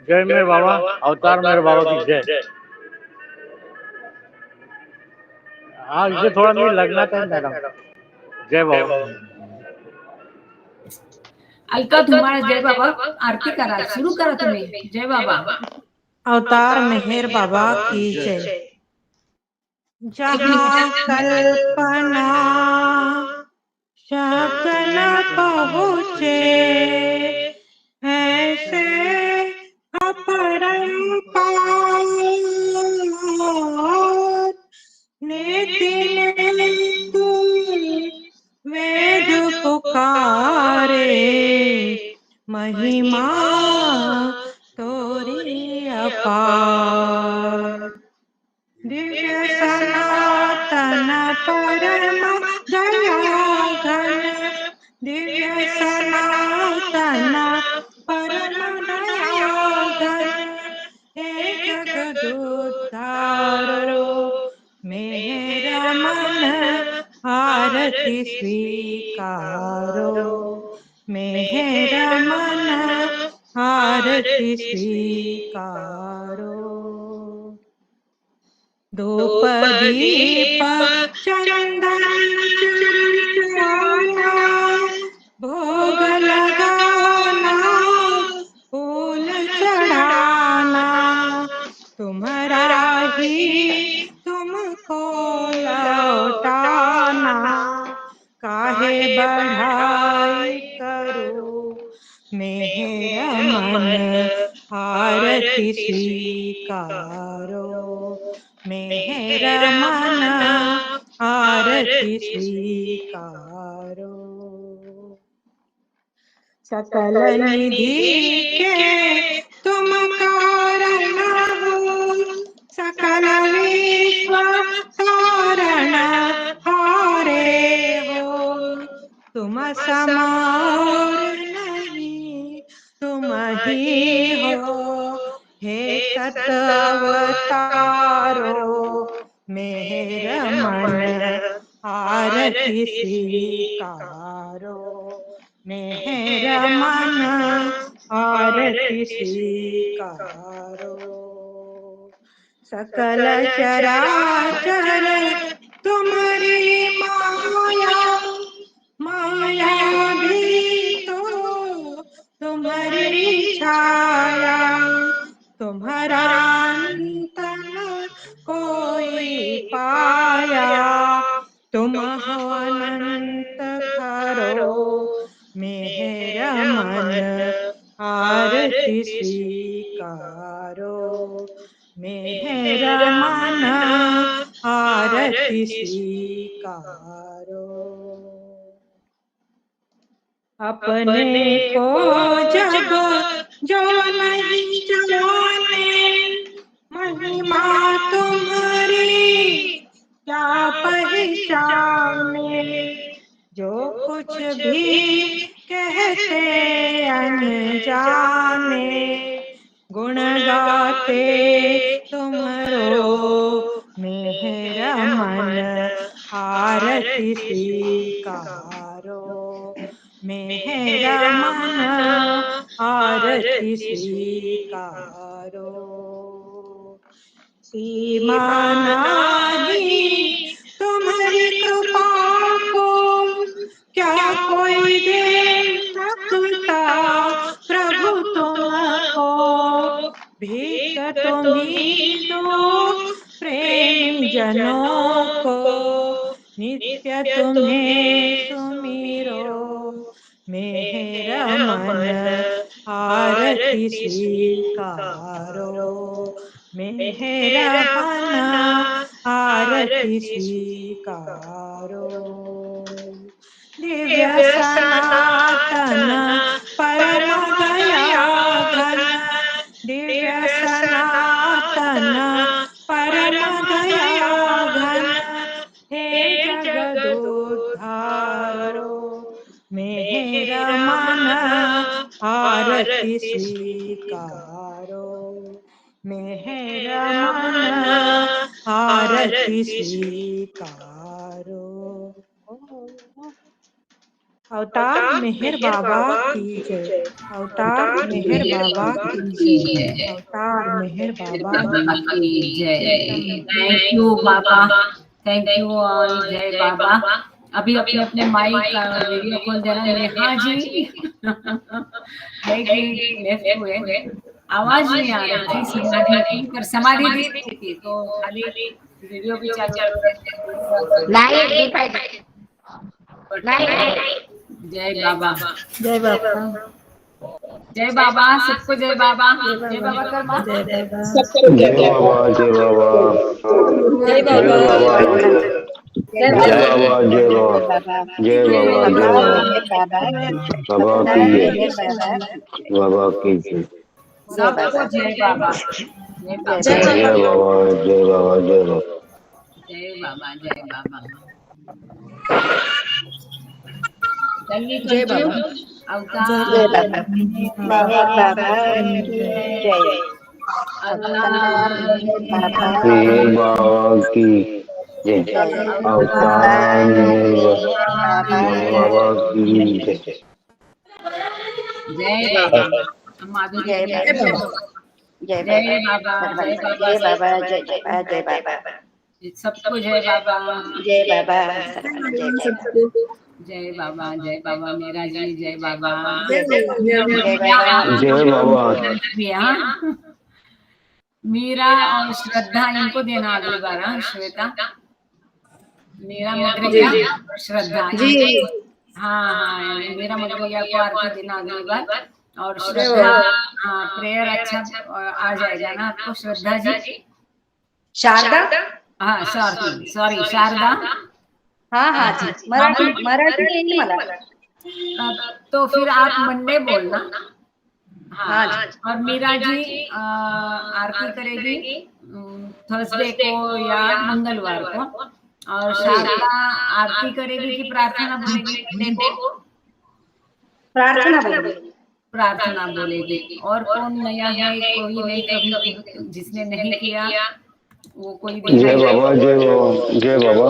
जय मेरे बाबा, अवतार मेरे बाबा की जय। हाँ, इसे थोड़ा नहीं लगना चाहिए मैडम। जय बाबा। अलका धुमाळ जय बाबा। आरती करा, सुरू करा तुम्ही। जय बाबा। अवतार मेहर बाबा की जय। जहाँ कल्पना सकल पहुँचे, ऐसे अपरंपार नित्य नित्य वेद पुकारे, महिमा तोरी अपार। दिव्य सनातन परम दया घन, दिव्य सनातन परम दया घन, हे जगदुद्धारो मेरा मन आरती स्वीकारो, मेरा मन आरती स्वीकारो। धूप दीप चंदन चढ़ाना, भोग लगाना, फूल चढ़ाना, तुम्हारा ही तुमको लौटाना। काहे बढ़ाई करो मेरा मन आरती स्वीकारो, मेरा मन आरती स्वीकारो। सकल निधि के तुम कारण हो, सकल विश्व कारण हारे हो। तुम समार नहीं तुम ही हो, हे सत अवतारो मेरा मन आरती स्वीकारो, मेरा मन आरती स्वीकारो। सकल चराचर तुम्हारी माया, माया भी तो तुम्हारी छाया। तुम्हारा अंत न कोई पाया, तुम हो अनंत खरो मेरा मन आरती स्वीकारो, मेरा मन आरती स्वीकारो। अपने को जब जो नहीं जाने, महिमा तुम्हारी क्या भी कहते अनजाने, गुण गाते तुम्हारो मेरा मन आरती स्वीकारो, मेरा मन आरती स्वीकारो। सीमा नाही तुम्हारी कृपा को क्या कोई दे सकता, प्रभु तुमको भीख तुम्ही दो प्रेमी जनों को, नित्य तुम्हें सुमिरो मेरा मन आरती स्वीकारो, मेरा मन आरती स्वीकारो। दिव्य सनातन परम दया घन, दिव्य सनातन परम दया घन, हे जगदुद्धारो मेरा मन आरती स्वीकारो, मेरा मन आरती स्वीकारो। अवतार मेहर बाबा की जय, अवतार मेहर बाबा की जय, अवतार मेहर बाबा की जय। थैंक यू बाबा, थैंक यू जय बाबा। अभी अपने अपने माइक वीडियो खोल देना। नेहा जी है कि लेफ्ट हुए, आवाज नहीं आ रही थी समाधि की, पर समाधि दिख रही थी, तो खाली वीडियो भी चालू कर देते। जय बाबा, जय बाबा, जय बाबा, सबको जय बाबा, जय बाबा कर्मा, जय बाबा, जय बाबा, जय बाबा, जय जय बाबा, बाबा, जय जय बाबा, जय बाबा, जय बाबा, जय बाबा, बाबा की जय, बाबा की जय, सबको जय बाबा, जय बाबा, जय बाबा, जय बाबा, जय बाबा, जय बाबा, जय बाबा। चलिए जय कंटिन्यू। बाबा, अवतार जय बाबा, मेहर बाबा की जय, अवतार मेहर बाबा मेहर बाबा की जय, जय, अवतार मेहर बाबा बाबा की जय। जय बाबा। माधुरी जय जी, बाबा, जय जय बाबा, बाबा, जय बाबा, जय बाबा, जय जय बाबा, सबको जय बाबा, जय बाबा, जय जय जय बाबा, जय बाबा। मेरा जी जय बाबा, जय बाबा, जय बाबा, हाँ। मीरा और श्रद्धा इनको देना अगली बार। हाँ श्वेता, मीरा मगरिया और श्रद्धा, हाँ हाँ, मीरा मगरिया को आरती देना अगली बार। और श्रद्धा, हाँ प्रेयर अच्छा आ जाएगा ना आपको श्रद्धा जी। शारदा, हाँ सॉरी शारदा, हाँ हाँ जी, मराठी मराठी येईल मला। तो फिर आप मंडे बोलना। हाँ हाँ, और मीरा जी आरती करेगी थर्सडे को या मंगलवार को, और शारदा आरती करेगी कि प्रार्थना बोलेगी मंडे को? प्रार्थना बोलेगी। प्रार्थना बोलेगी। और कौन नया है? कोई नहीं, कभी जिसने नहीं किया वो कोई जय बाबा, जय बाबा, जय बाबा।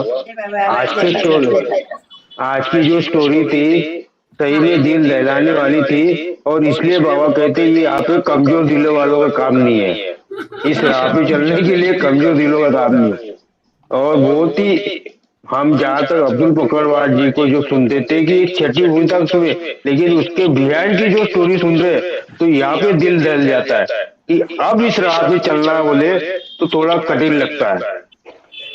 आज की जो स्टोरी थी सही में दिल दहलाने वाली थी, और इसलिए बाबा कहते ये यहाँ पे कमजोर दिलों वालों का काम नहीं है, इस राह पे चलने के लिए कमजोर दिलों का काम नहीं है। और बहुत ही हम ज्यादातर अब्दुल पकड़वार जी को जो सुनते थे कि छठी हुई तक सुने, लेकिन उसके बिहाइंड की जो स्टोरी सुन रहे तो यहाँ पे दिल दहल जाता है कि अब इस राह पे चलना बोले तो थोड़ा कठिन लगता है।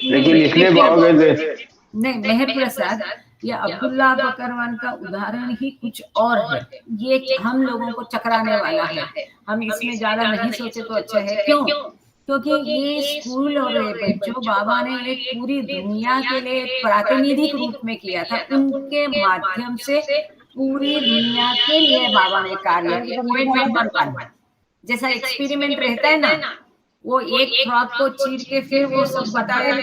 लेकिन इसलिए बाबा कहते नहीं, मेहर प्रसाद, ये अब्दुल्ला बकरवान का उदाहरण ही कुछ और है। ये हम लोगों को चकराने वाला है। हम इसमें ज्यादा नहीं सोचे तो अच्छा है। क्यों? क्योंकि ये स्कूल और बच्चों बाबा ने एक पूरी दुनिया के लिए प्रातिनिधिक रूप में किया था। उनके माध्यम से पूरी दुनिया के लिए बाबा ने कार्य किया। पॉइंट नंबर 1, जैसा एक्सपेरिमेंट रहता है ना, वो एक फ्रॉक को चीर के फिर वो सब बताया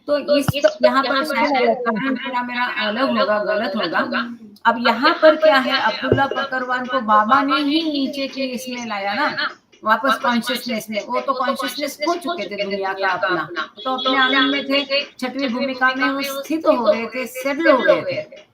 तो इस यहाँ पर शायद कारण थोड़ा मेरा अलग होगा, गलत होगा। अब यहाँ पर क्या है, अब्दुल्ला बकरवान को बाबा ने ही नीचे के इसमें लाया ना, वापस कॉन्शियसनेस में। वो तो कॉन्शियसनेस खो चुके थे दुनिया का अपना, तो अपने आनंद में थे, छठवीं भूमिका में वो स्थित हो गए थे, सेटल हो गए थे।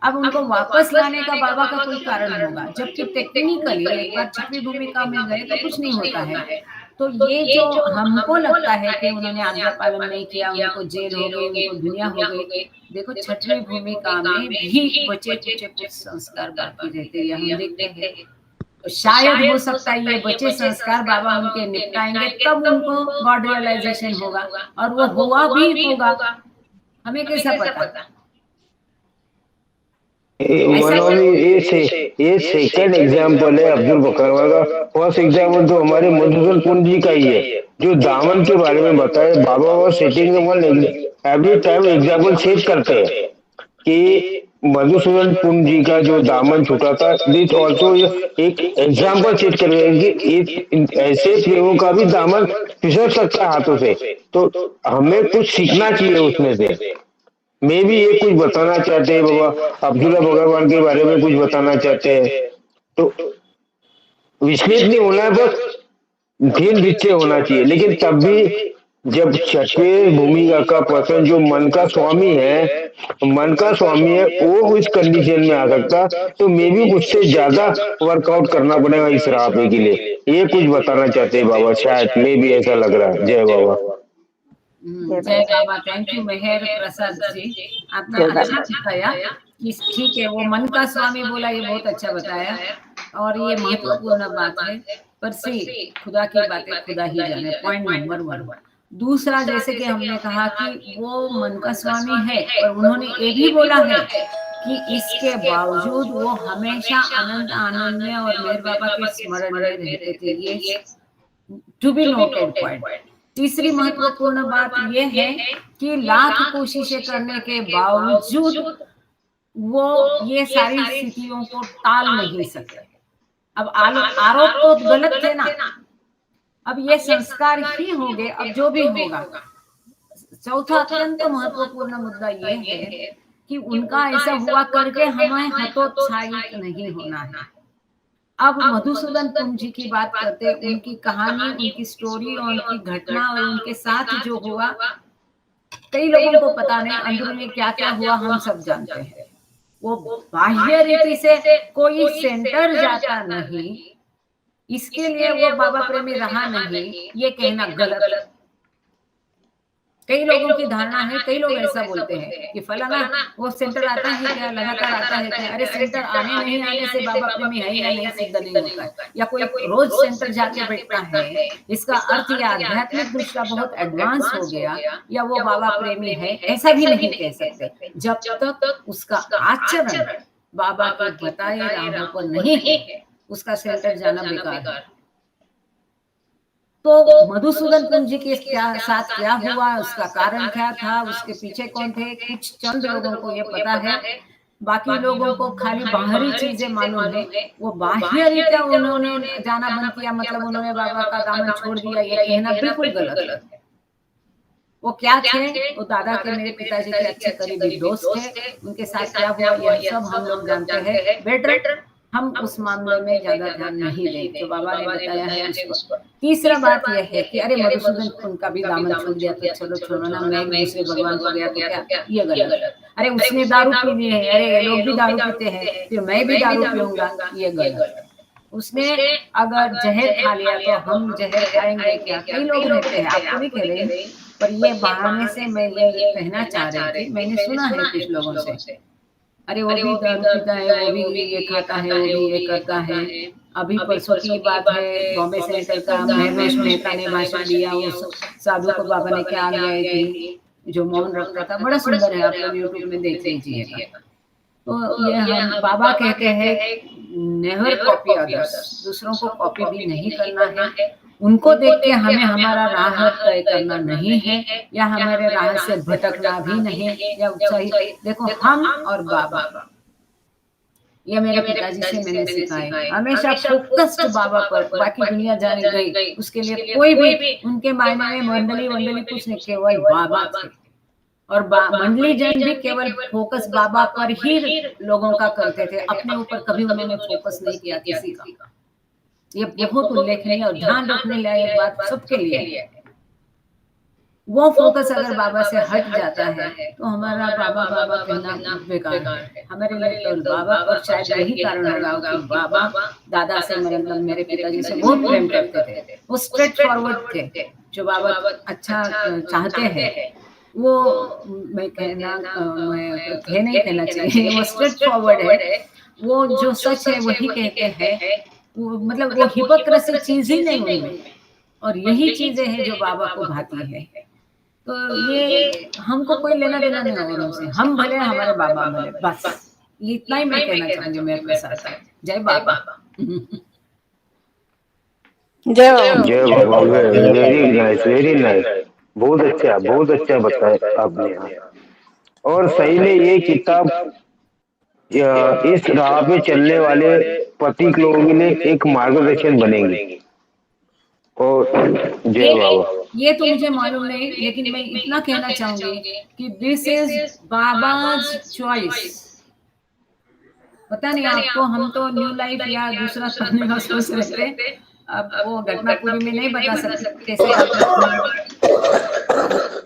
अब उनको वापस लाने का बाबा का कोई कारण होगा, जबकि टेक्निकली एक बार छठवीं भूमिका में गए तो कुछ नहीं होता है। तो ये जो हमको लगता है कि उन्होंने आज्ञा पालन नहीं किया, उनको जेल हो गई, उनको दुनिया हो गई, देखो छठवीं भूमिका में भी बचे कुछ कुछ संस्कार बाकी रहते हैं, हम देखते हैं। तो शायद हो सकता है ये बचे संस्कार बाबा उनके निपटाएंगे, तब उनको गॉड रियलाइजेशन होगा, और वो हुआ भी होगा, हमें कैसा पता। ये सेकंड एग्जाम्पल है अब्दुल बकरवान का। फर्स्ट एग्जाम्पल तो हमारे मधुसूदन पुंज जी का ही है, जो दामन के बारे में बताए। बाबा और setting every time example set करते हैं कि मधुसूदन पुंज जी का जो दामन छूटा था, दिस ऑल्सो एक एग्जाम्पल सेट कर रहे हैं कि ऐसे प्रेमों का भी दामन फिसल सकता है हाथों से। तो हमें कुछ सीखना चाहिए उसमें से। मैं भी ये कुछ बताना चाहते हैं बाबा, अब्दुल्ला बकरवान के बारे में कुछ बताना चाहते हैं। तो विचलित नहीं होना है, बस धीर निश्चय होना चाहिए। लेकिन तब भी जब छठवें भूमिका का पर्सन जो मन का स्वामी है, वो इस कंडीशन में आ सकता, तो मैं भी मुझसे ज्यादा वर्कआउट करना पड़ेगा इस राह पे के लिए। ये कुछ बताना चाहते हैं बाबा, शायद मैं भी ऐसा लग रहा है। जय बाबा। जय बाबा। थैंक यू मेहर प्रसाद जी, आपने अच्छा बताया कि ठीक है, वो मन का स्वामी बोला, ये बहुत अच्छा बताया, और ये महत्वपूर्ण बात है। पर सी खुदा की बातें खुदा ही जाने, पॉइंट नंबर 1। दूसरा, जैसे कि हमने कहा कि वो मन का स्वामी है, पर उन्होंने ये भी बोला है कि इसके बावजूद वो हमेशा अनंत आनंद में और मेहर बाबा के स्मरण में रहते थे। ये टू बी नोटेड पॉइंट। तीसरी महत्वपूर्ण बात यह है कि लाख कोशिशें करने के बावजूद वो ये सारी स्थितियों को टाल नहीं सके। अब आरोप तो गलत थे ना, अब ये संस्कार ही हो गए, अब जो भी होगा। चौथा अत्यंत महत्वपूर्ण मुद्दा ये है कि उनका ऐसा हुआ करके हमें हतोत्साहित नहीं होना है। अब मधुसूदन पुंज जी की बात करते, उनकी कहानी, उनकी स्टोरी और उनकी घटना और उनके साथ जो हुआ, कई लोगों को पता नहीं अंदरूनी क्या क्या हुआ, हम सब जानते हैं। वो बाह्य रीति से कोई सेंटर जाता नहीं, इसके लिए वो बाबा प्रेमी रहा नहीं, ये कहना गलत। कई लोगों की धारणा है, कई लोग ऐसा बोलते हैं कि फलाना वो सेंटर आता है क्या, लगातार आता है क्या। अरे सेंटर आने नहीं आने से बाबा प्रेमी है या नहीं सिद्ध नहीं होता है, या कोई रोज सेंटर जाके बैठता है, इसका अर्थ या आध्यात्मिक दृष्टि बहुत एडवांस हो गया या वो बाबा प्रेमी है, ऐसा भी नहीं कह सकते जब तक उसका आचरण बाबा के बताए राहों पर नहीं है, उसका सेंटर जाना बेकार है। तो मधुसूदन पुंज जी के साथ क्या हुआ, उसका कारण क्या था, उसके पीछे कौन थे, कुछ चंद लोगों को ये पता है, बाकी लोगों को खाली बाहरी चीजें मालूम है। वो बाह्य रीत्या उन्होंने जाना बंद किया, मतलब उन्होंने बाबा का दामन छोड़ दिया, ये कहना बिल्कुल गलत है। वो क्या थे, वो दादा के, मेरे पिताजी के अच्छे करीबी दोस्त थे, उनके साथ क्या हुआ यह सब हम लोग जानते हैं। बेटर हम उस मामले में ज्यादा ध्यान नहीं दें, जो बाबा ने बताया है उसको। तीसरा बात यह है कि अरे मधुसूदन उनका भी दामन छूट गया तो चलो छोड़ो ना, मैं दूसरे भगवान को गया तो क्या, ये गलत। अरे उसने दारू पी ली है, अरे लोग भी दारू पीते हैं फिर मैं भी दारू पीऊंगा, ये गलत। उसने अगर जहर खा लिया तो हम जहर खाएंगे क्या, कई लोग रहते हैं, आपको भी कह रहे हैं, पर ये बहाने से मैं ये कहना चाह रही थी, मैंने सुना है कुछ लोगों से, अरे वो भी दारू पीता है, वो भी ये खाता है, वो भी ये करता है। अभी परसों की बात है, बॉम्बे सेंटर का महेश मेहता ने भाषण दिया, वो साधु को बाबा ने क्या गए थी, जो मौन रखता था, बड़ा सुंदर है, आप लोग यूट्यूब में देख लीजिएगा। तो ये हम बाबा कहते हैं नेवर कॉपी अदर्स, दूसरों को कॉपी भी नहीं करना है, उनको देख के हमें हमारा राह तय करना नहीं है, या हमारे राह से भटकना भी नहीं, या उत्साही। देखो हम और बाबा ये मेरे पिताजी से मैंने सीखा है। हमेशा फोकस्ड बाबा पर, बाकी दुनिया जाने गई, उसके लिए कोई भी उनके मायने में मंडली वंडली कुछ नहीं, केवल बाबा थे। और मंडली जन भी केवल फोकस बाबा पर ही लोगों का करते थे, अपने ऊपर कभी उन्होंने फोकस नहीं किया किसी का। ये बहुत उल्लेखनीय और ध्यान रखने लायक बात सबके लिए है। वो फोकस अगर बाबा से हट जाता है तो हमारा बाबा बाबा कहना बेकार है हमारे लिए। तो बाबा, और शायद यही कारण होगा कि बाबा दादा से, मतलब मेरे पिताजी से बहुत प्रेम करते थे। वो स्ट्रेट फॉरवर्ड थे, जो बाबा अच्छा चाहते हैं वो मैं नहीं कहना चाहिए, वो स्ट्रेट फॉरवर्ड है। वो जो सच है वही कहते हैं, वो मतलब वो हिपोक्रेसी चीज ही नहीं उनमें, और यही चीजें हैं जो बाबा को भाती है। तो ये हमको कोई लेना देना नहीं औरों से, हम भले हमारे बाबा भले, बस ये इतना ही मैं कहना चाहूंगी मेरे प्रसाद से। जय बाबा। जय बाबा। जय बाबा, वेरी नाइस, वेरी नाइस। बहुत अच्छा बताया आपने। और सही में ये किताब इस राह पे चलने वाले पथिक लोगों के लिए एक मार्गदर्शन बनेगी। और जय बाबा। ये तो मुझे मालूम नहीं, लेकिन मैं इतना कहना चाहूंगी कि दिस इज बाबाज चॉइस। पता नहीं आपको, हम तो न्यू लाइफ या दूसरा पढ़ने का सोच रहे थे। अब वो घटना पूरी में नहीं बता सकते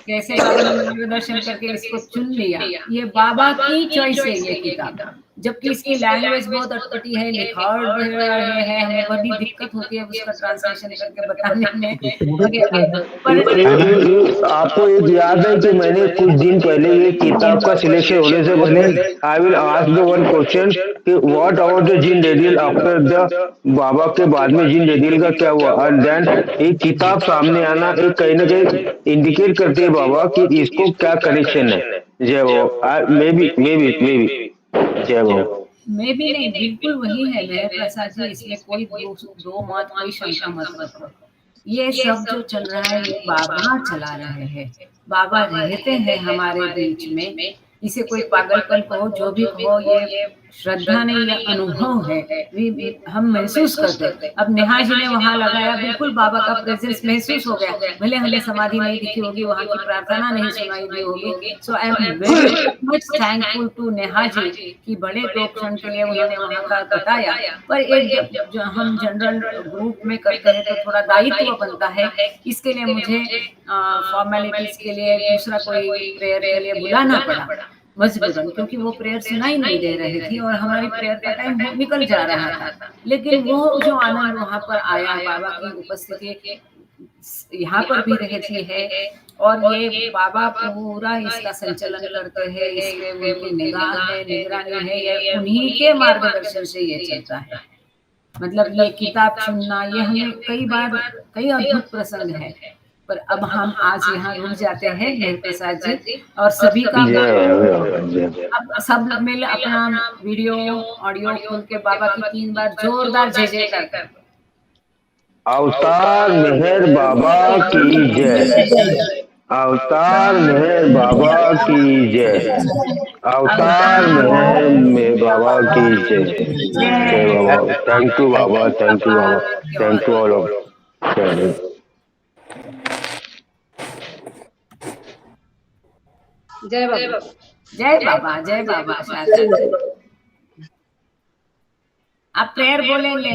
कैसे बाबा ने मार्गदर्शन करके इसको चुन लिया। ये बाबा की चॉइस है ये किताब, जबकि इसकी लैंग्वेज बहुत अटपटी है, लिखावट है, हमें बड़ी दिक्कत होती है उसका ट्रांसलेशन करके बताने में। पर आपको एक याद है कि मैंने कुछ दिन पहले ये किताब का सिलेक्शन होने से पहले I will ask the one question कि व्हाट अबाउट द जिन रेडियल आफ्टर द बाबा के बाद में जिन रेडियल का क्या हुआ। एंड देन एक किताब सामने आना एक कहीं ना कहीं इंडिकेट करती है बाबा कि इसको क्या कनेक्शन है। जय बाबा। मे बी जय बाबा। मैं भी नहीं, बिल्कुल वही है मेरे प्रसाद जी, इसमें कोई दो मत, कोई शंका मत रखो। ये सब जो चल रहा है ये बाबा चला रहे हैं, बाबा रहते हैं हमारे बीच में। इसे कोई पागलपन कहो, जो भी कहो, ये श्रद्धा नहीं, ये अनुभव है, हम महसूस करते। अब नेहा जी ने वहां लगाया, बिल्कुल बाबा का प्रेजेंस महसूस हो गया, भले हमें समाधि नहीं दिखी होगी, वहां की प्रार्थना नहीं सुनाई दी होगी। So I am very much thankful to Neha ji कि बड़े 2 क्षण के लिए उन्होंने वहां का बताया। पर एक जो हम जनरल ग्रुप में करते हैं तो थोड़ा दायित्व बनता है, इसके लिए मुझे फॉर्मेलिटीज के लिए दूसरा कोई प्रेयर के लिए बुलाना पड़ा मजबूरन, क्योंकि वो प्रेयर सुनाई नहीं दे रही थी और हमारी प्रेयर का टाइम निकल जा रहा था। लेकिन वो जो आनंद वहां पर आया, बाबा की उपस्थिति यहाँ पर भी रहती है, और ये बाबा पूरा इसका संचालन करते हैं, इसमें उनकी निगाह है, निगरानी है, ये उन्हीं के मार्गदर्शन से ये चलता है। मतलब ये किताब चुनना, ये हमें कई अद्भुत प्रसंग है। पर अब हम आज यहाँ रुक जाते हैं मेरे प्रसाद जी, और सभी का अब सब मिल अपना वीडियो ऑडियो खोल के बाबा की 3 बार जोरदार जय जयकार कर। अवतार मेहर बाबा की जय। अवतार मेहर बाबा की जय। अवतार मेहर में बाबा की जय। जय बाबा। थैंक यू बाबा, थैंक यू बाबा, थैंक यू ऑल ऑफ। जय बाबा, जय बाबा, जय बाबा। आप प्रेयर बोलेंगे।